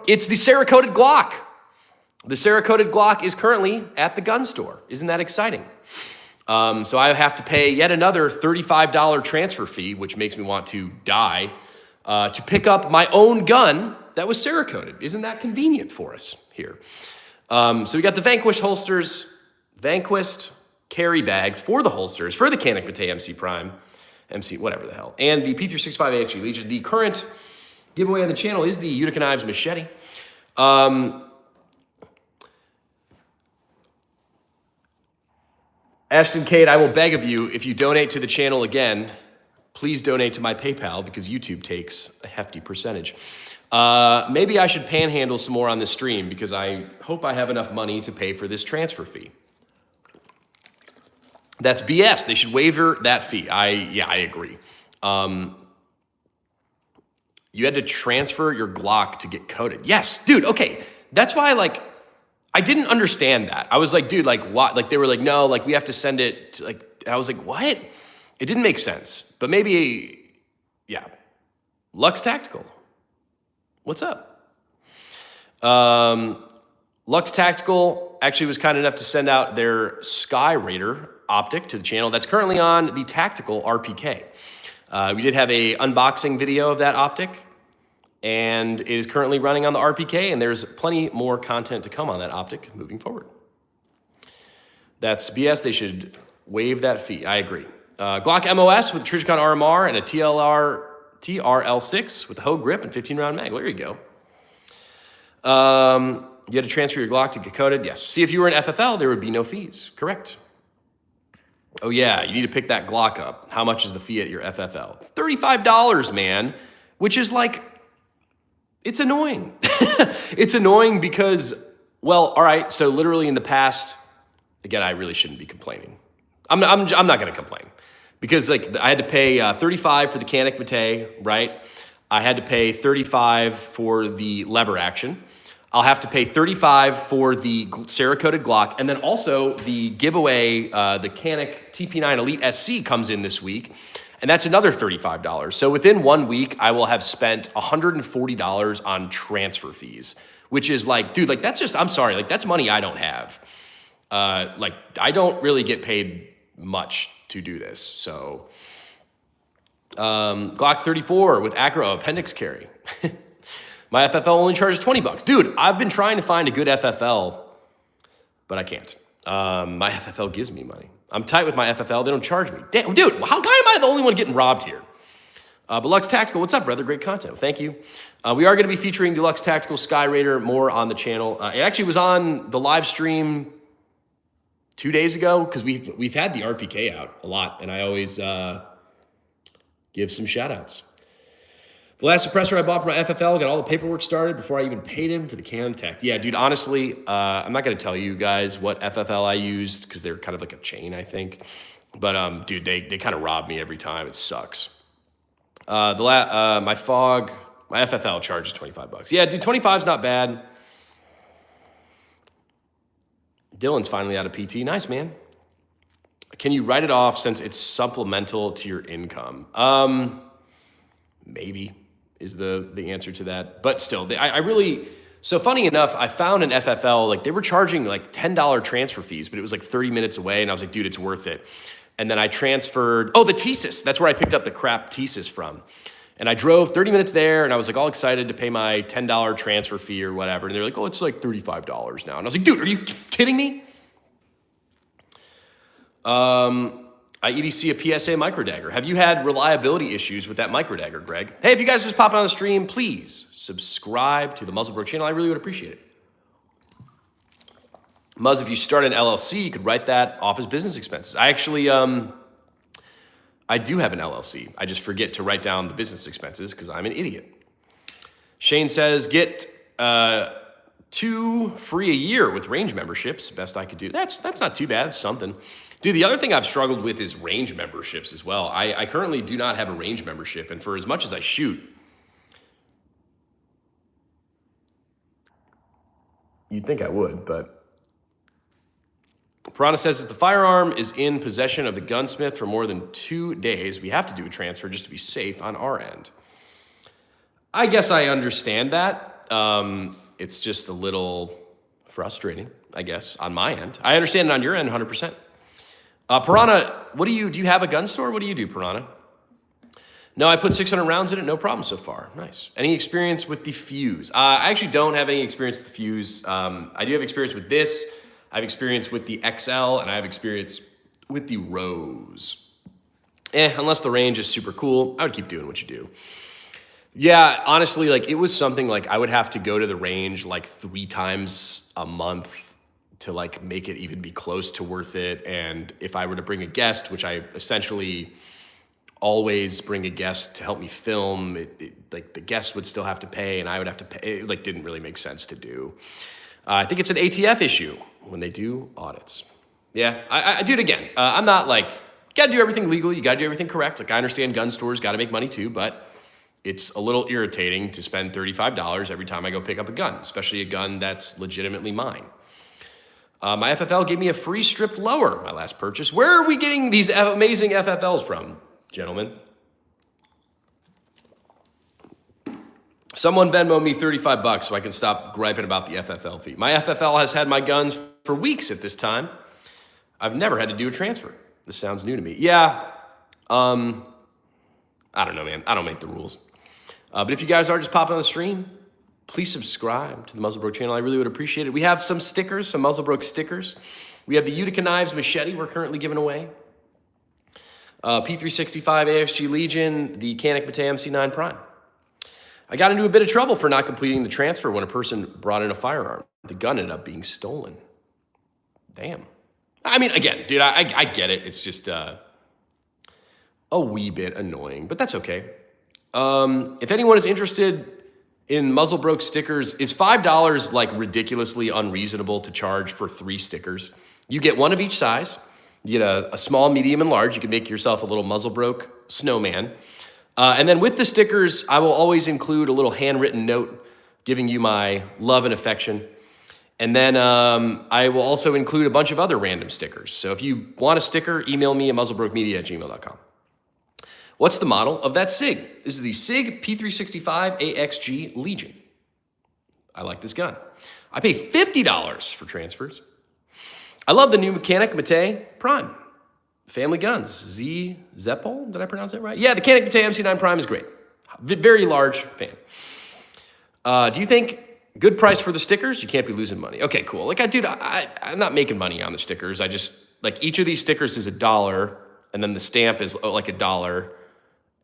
It's the Cerakoted Glock. The Cerakoted Glock is currently at the gun store. Isn't that exciting? So I have to pay yet another $35 transfer fee, which makes me want to die, to pick up my own gun that was Cerakoted. Isn't that convenient for us here? So we got the Vanquished holsters, Vanquished carry bags for the holsters, for the Canik Prime MC Prime, MC whatever the hell, and the P365 AXG Legion. The current giveaway on the channel is the Utica Knives Machete. Ashton Cade, I will beg of you, if you donate to the channel again, please donate to my PayPal because YouTube takes a hefty percentage. Maybe I should panhandle some more on this stream because I hope I have enough money to pay for this transfer fee. That's BS. They should waiver that fee. I agree. You had to transfer your Glock to get coded. Yes, dude, okay. That's why, like, I didn't understand that. I was like, dude, like, what? Like, they were like, no, like, we have to send it to, like, I was like, what? It didn't make sense. But maybe, yeah. Lux Tactical. What's up? Lux Tactical actually was kind enough to send out their Sky Raider optic to the channel. That's currently on the Tactical RPK. We did have a unboxing video of that optic, and it is currently running on the RPK, and there's plenty more content to come on that optic moving forward. That's BS. They should waive that fee. I agree. Glock MOS with the Trijicon RMR and a TRL6 with a hoe grip and 15-round mag. There you go. You had to transfer your Glock to get coded. Yes. See, if you were in FFL, there would be no fees. Correct. Oh, yeah, you need to pick that Glock up. How much is the fee at your FFL? It's $35, man, which is like, it's annoying. It's annoying because, well, all right, so literally in the past, again, I really shouldn't be complaining. I'm not going to complain because, like, I had to pay $35 for the Canik Prime, right? I had to pay $35 for the lever action. I'll have to pay $35 for the Cerakoted Glock, and then also the giveaway, the Canik TP9 Elite SC comes in this week, and that's another $35. So within 1 week, I will have spent $140 on transfer fees, which is like, dude, like that's just, I'm sorry, like that's money I don't have. Like I don't really get paid much to do this, so Glock 34 with acro appendix carry. My FFL only charges 20 bucks. Dude, I've been trying to find a good FFL, but I can't. My FFL gives me money. I'm tight with my FFL. They don't charge me. Damn, dude, how am I the only one getting robbed here? But Lux Tactical, what's up, brother? Great content. Thank you. We are going to be featuring the Lux Tactical Sky Raider more on the channel. It actually was on the live stream 2 days ago because we've had the RPK out a lot, and I always give some shout outs. The last suppressor I bought for my FFL, got all the paperwork started before I even paid him for the Canon Tech. Yeah, dude, honestly, I'm not going to tell you guys what FFL I used because they're kind of like a chain, I think. But, dude, they kind of rob me every time. It sucks. My FFL charges 25 bucks. Yeah, dude, 25 is not bad. Dylan's finally out of PT. Nice, man. Can you write it off since it's supplemental to your income? Maybe is the answer to that. But still, so funny enough, I found an FFL, like they were charging like $10 transfer fees, but it was like 30 minutes away. And I was like, dude, it's worth it. And then I transferred, the Thesis. That's where I picked up the crap Thesis from. And I drove 30 minutes there and I was like all excited to pay my $10 transfer fee or whatever. And they're like, it's like $35 now. And I was like, dude, are you kidding me? I EDC a PSA micro dagger. Have you had reliability issues with that micro dagger, Greg? Hey, if you guys just popping on the stream, please subscribe to the Muzzle Bro channel. I really would appreciate it. Muzz, if you start an LLC, you could write that off as business expenses. I actually, I do have an LLC. I just forget to write down the business expenses because I'm an idiot. Shane says, get 2 free a year with range memberships. Best I could do. That's not too bad. It's something. Dude, the other thing I've struggled with is range memberships as well. I currently do not have a range membership, and for as much as I shoot, you'd think I would, but Piranha says if the firearm is in possession of the gunsmith for more than 2 days, we have to do a transfer just to be safe on our end. I guess I understand that. It's just a little frustrating, I guess, on my end. I understand it on your end 100%. Piranha, do you have a gun store? What do you do, Piranha? No, I put 600 rounds in it. No problem so far. Nice. Any experience with the fuse? I actually don't have any experience with the fuse. I do have experience with this. I have experience with the XL, and I have experience with the Rose. Unless the range is super cool, I would keep doing what you do. Yeah, honestly, like it was something like I would have to go to the range like 3 times a month to like make it even be close to worth it. And if I were to bring a guest, which I essentially always bring a guest to help me film, like the guest would still have to pay and I would have to pay. It like didn't really make sense to do. I think it's an ATF issue when they do audits. Yeah, I do it again. I'm not like, you gotta do everything legal, you gotta do everything correct. Like I understand gun stores gotta make money too, but it's a little irritating to spend $35 every time I go pick up a gun, especially a gun that's legitimately mine. My FFL gave me a free stripped lower, my last purchase. Where are we getting these amazing FFLs from, gentlemen? Someone Venmo me 35 bucks so I can stop griping about the FFL fee. My FFL has had my guns for weeks at this time. I've never had to do a transfer. This sounds new to me. Yeah, I don't know, man. I don't make the rules. But if you guys are just popping on the stream, please subscribe to the Muzzle Bro channel. I really would appreciate it. We have some stickers, some Muzzle Bro stickers. We have the Utica Knives machete we're currently giving away. P365 AXG Legion, the Canik MC9 Prime. I got into a bit of trouble for not completing the transfer when a person brought in a firearm. The gun ended up being stolen. Damn. I mean, again, dude, I get it. It's just a wee bit annoying, but that's okay. If anyone is interested in Muzzle Broke stickers, is $5 like ridiculously unreasonable to charge for 3 stickers? You get 1 of each size. You get a small, medium, and large. You can make yourself a little Muzzle Broke snowman. And then with the stickers, I will always include a little handwritten note giving you my love and affection. And then I will also include a bunch of other random stickers. So if you want a sticker, email me at muzzlebrokemedia@gmail.com. What's the model of that SIG? This is the SIG P365 AXG Legion. I like this gun. I pay $50 for transfers. I love the new Canik Prime. Family Guns, Zeppel, did I pronounce that right? Yeah, the Canik MC9 Prime is great. Very large fan. Do you think good price for the stickers? You can't be losing money. Okay, cool. Like, dude, I'm not making money on the stickers. I just, like, each of these stickers is $1, and then the stamp is like $1,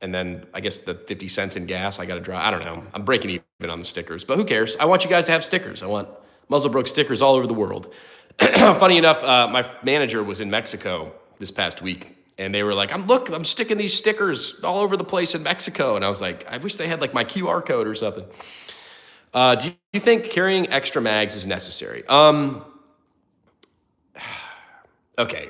and then I guess the 50 cents in gas I got to drive. I don't know. I'm breaking even on the stickers, but who cares? I want you guys to have stickers. I want Muzzle Broke stickers all over the world. Funny enough, my manager was in Mexico this past week, and they were like, I'm sticking these stickers all over the place in Mexico. And I was like, I wish they had like my QR code or something. Do you think carrying extra mags is necessary? Okay.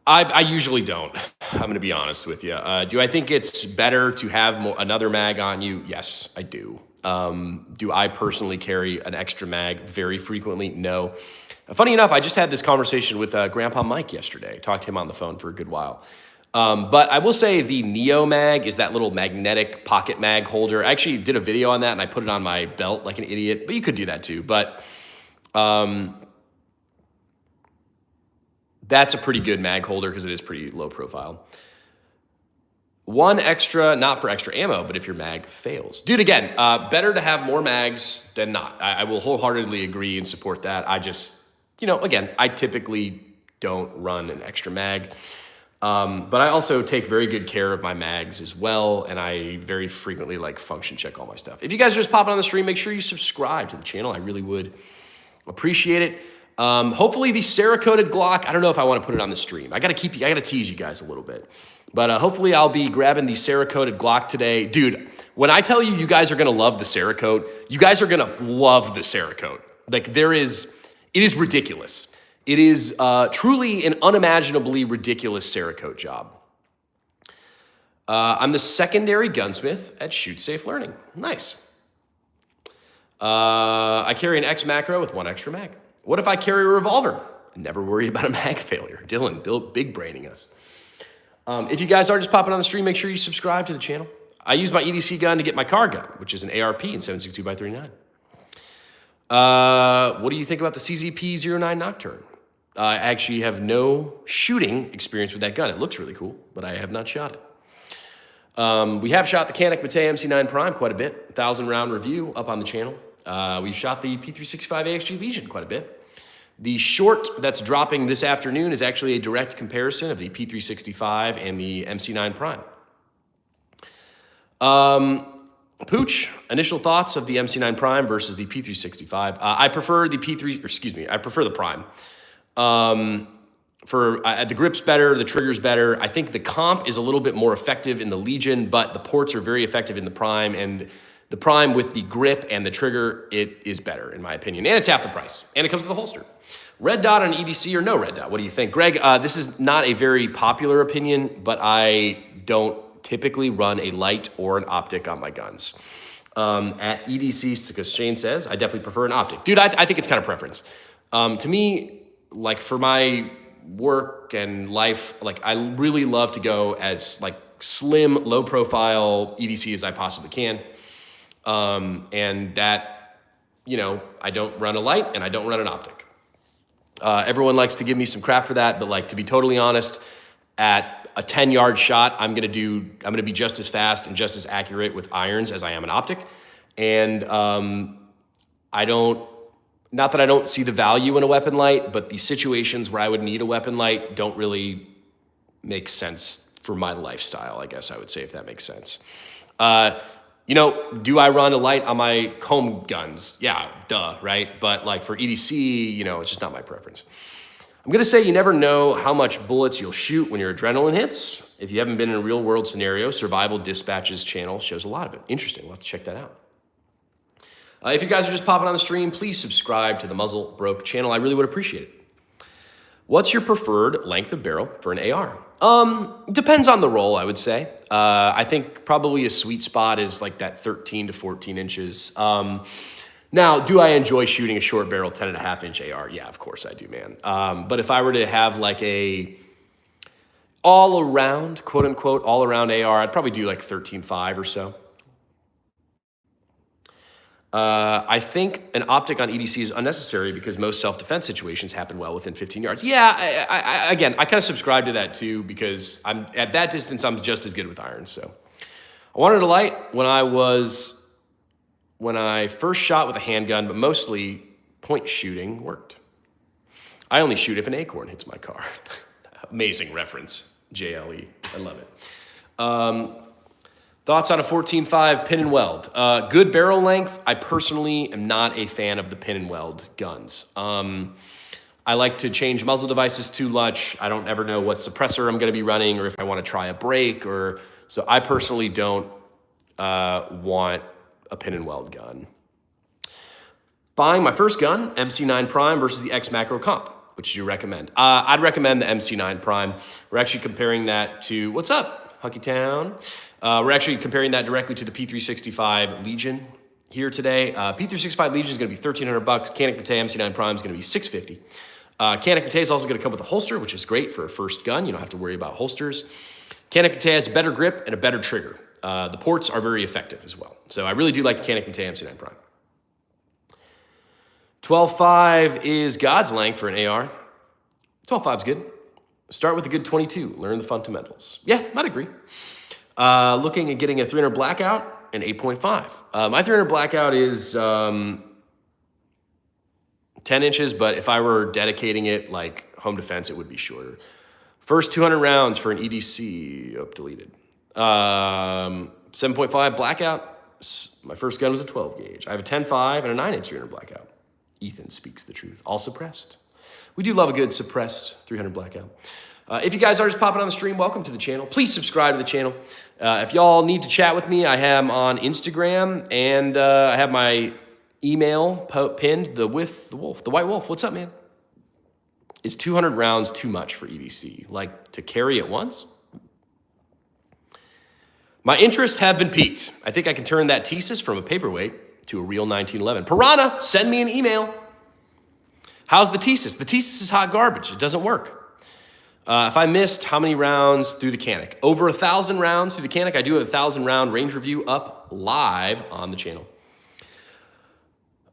I usually don't. I'm going to be honest with you. Do I think it's better to have another mag on you? Yes, I do. Do I personally carry an extra mag very frequently? No. Funny enough, I just had this conversation with Grandpa Mike yesterday. Talked to him on the phone for a good while. But I will say the Neo mag is that little magnetic pocket mag holder. I actually did a video on that, and I put it on my belt like an idiot, but you could do that too. But that's a pretty good mag holder because it is pretty low profile. One extra, not for extra ammo, but if your mag fails. Dude, again, better to have more mags than not. I will wholeheartedly agree and support that. I just, again, I typically don't run an extra mag. But I also take very good care of my mags as well, and I very frequently function check all my stuff. If you guys are just popping on the stream, make sure you subscribe to the channel. I really would appreciate it. Hopefully the Cerakoted Glock, I don't know if I want to put it on the stream. I got to tease you guys a little bit. But hopefully I'll be grabbing the Cerakoted Glock today. Dude, when I tell you guys are going to love the Cerakote, you guys are going to love the Cerakote. It is ridiculous. It is truly an unimaginably ridiculous Cerakote job. I'm the secondary gunsmith at Shoot Safe Learning. Nice. I carry an X macro with one extra mag. What if I carry a revolver? Never worry about a mag failure. Dylan, big braining us. If you guys are just popping on the stream, make sure you subscribe to the channel. I use my EDC gun to get my car gun, which is an ARP in 7.62x39. What do you think about the CZP-09 Nocturne? I actually have no shooting experience with that gun. It looks really cool, but I have not shot it. We have shot the Canik MC9 Prime quite a bit. 1,000-round review up on the channel. We've shot the P365 AXG Legion quite a bit. The short that's dropping this afternoon is actually a direct comparison of the P365 and the MC9 Prime. Pooch, initial thoughts of the MC9 Prime versus the P365. I prefer the Prime. The grip's better, the trigger's better. I think the comp is a little bit more effective in the Legion, but the ports are very effective in the Prime, and the Prime with the grip and the trigger, it is better in my opinion. And it's half the price, and it comes with a holster. Red dot on EDC or no red dot? What do you think? Greg, this is not a very popular opinion, but I don't typically run a light or an optic on my guns. At EDC, because Shane says, I definitely prefer an optic. Dude, I think it's kind of preference. To me, for my work and life, I really love to go as slim, low profile EDC as I possibly can. And that, I don't run a light and I don't run an optic. Everyone likes to give me some crap for that, but to be totally honest, at a 10-yard shot, I'm going to be just as fast and just as accurate with irons as I am an optic. And, not that I don't see the value in a weapon light, but the situations where I would need a weapon light don't really make sense for my lifestyle, I guess I would say, if that makes sense. Do I run a light on my home guns? Yeah, duh, right? But for EDC, it's just not my preference. I'm going to say you never know how much bullets you'll shoot when your adrenaline hits. If you haven't been in a real world scenario, Survival Dispatches channel shows a lot of it. Interesting. We'll have to check that out. If you guys are just popping on the stream, please subscribe to the Muzzle Broke channel. I really would appreciate it. What's your preferred length of barrel for an AR? Depends on the role, I would say. I think probably a sweet spot is that 13 to 14 inches. Now, do I enjoy shooting a short barrel 10.5-inch AR? Yeah, of course I do, man. But if I were to have a all-around, quote-unquote, all-around AR, I'd probably do 13.5 or so. I think an optic on EDC is unnecessary because most self-defense situations happen well within 15 yards. Yeah, again, I kind of subscribe to that too because I'm at that distance, I'm just as good with irons. So I wanted a light when I first shot with a handgun, but mostly point shooting worked. I only shoot if an acorn hits my car. Amazing reference, JLE. I love it. Thoughts on a 14.5 pin and weld? Good barrel length. I personally am not a fan of the pin and weld guns. I like to change muzzle devices too much. I don't ever know what suppressor I'm going to be running or if I want to try a break. So I personally don't want a pin and weld gun. Buying my first gun, MC9 Prime versus the X Macro Comp. Which do you recommend? I'd recommend the MC9 Prime. We're actually comparing that to, what's up, Hucky Town? We're actually comparing that directly to the P365 Legion here today. P365 Legion is gonna be $1,300. Canik Prime MC9 Prime is gonna be $650. Canik Prime is also gonna come with a holster, which is great for a first gun. You don't have to worry about holsters. Canik Prime has a better grip and a better trigger. The ports are very effective as well. So I really do like the Canik Prime MC9 Prime. 12.5 is God's length for an AR. 12.5 is good. Start with a good 22. Learn the fundamentals. Yeah, I'd agree. Looking at getting a 300 blackout and 8.5. My 300 blackout is 10 inches, but if I were dedicating it like home defense, it would be shorter. First 200 rounds for an EDC. Oh, deleted. 7.5 blackout. My first gun was a 12 gauge. I have a 10.5 and a 9-inch 300 blackout. Ethan speaks the truth. All suppressed. We do love a good suppressed 300 blackout. If you guys are just popping on the stream, welcome to the channel. Please subscribe to the channel. If y'all need to chat with me, I am on Instagram, and I have my email pinned, the White Wolf. What's up, man? Is 200 rounds too much for EDC? Like, to carry at once? My interests have been piqued. I think I can turn that thesis from a paperweight to a real 1911. Piranha, send me an email. How's the thesis? The thesis is hot garbage. It doesn't work. If I missed how many rounds through the Canik? Over 1,000 rounds through the Canik. I do have a 1,000 round range review up live on the channel.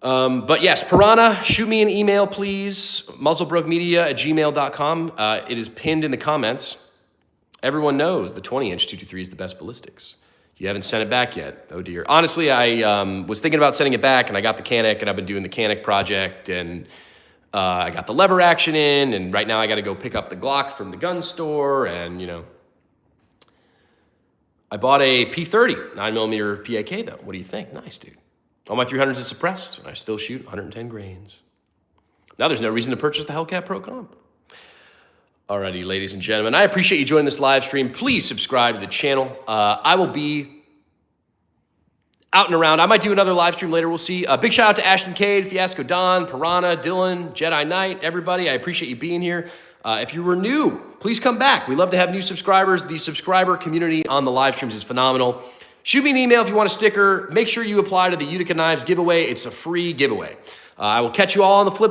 But yes, Piranha, shoot me an email, please. muzzlebrokemedia@gmail.com. It is pinned in the comments. Everyone knows the 20-inch 223 is the best ballistics. You haven't sent it back yet. Oh dear. Honestly, I was thinking about sending it back, and I got the Canik, and I've been doing the Canik project, and I got the lever action in, and right now I got to go pick up the Glock from the gun store, and you know. I bought a P30 9mm PAK though. What do you think? Nice, dude. All my 300s is suppressed, and I still shoot 110 grains. Now there's no reason to purchase the Hellcat Pro Comp. Alrighty, ladies and gentlemen, I appreciate you joining this live stream. Please subscribe to the channel. I will be out and around. I might do another live stream later. We'll see. Big shout out to Ashton Cade, Fiasco Don, Piranha, Dylan, Jedi Knight, everybody. I appreciate you being here. If you were new, please come back. We love to have new subscribers. The subscriber community on the live streams is phenomenal. Shoot me an email if you want a sticker. Make sure you apply to the Utica Knives giveaway. It's a free giveaway. I will catch you all on the flip side.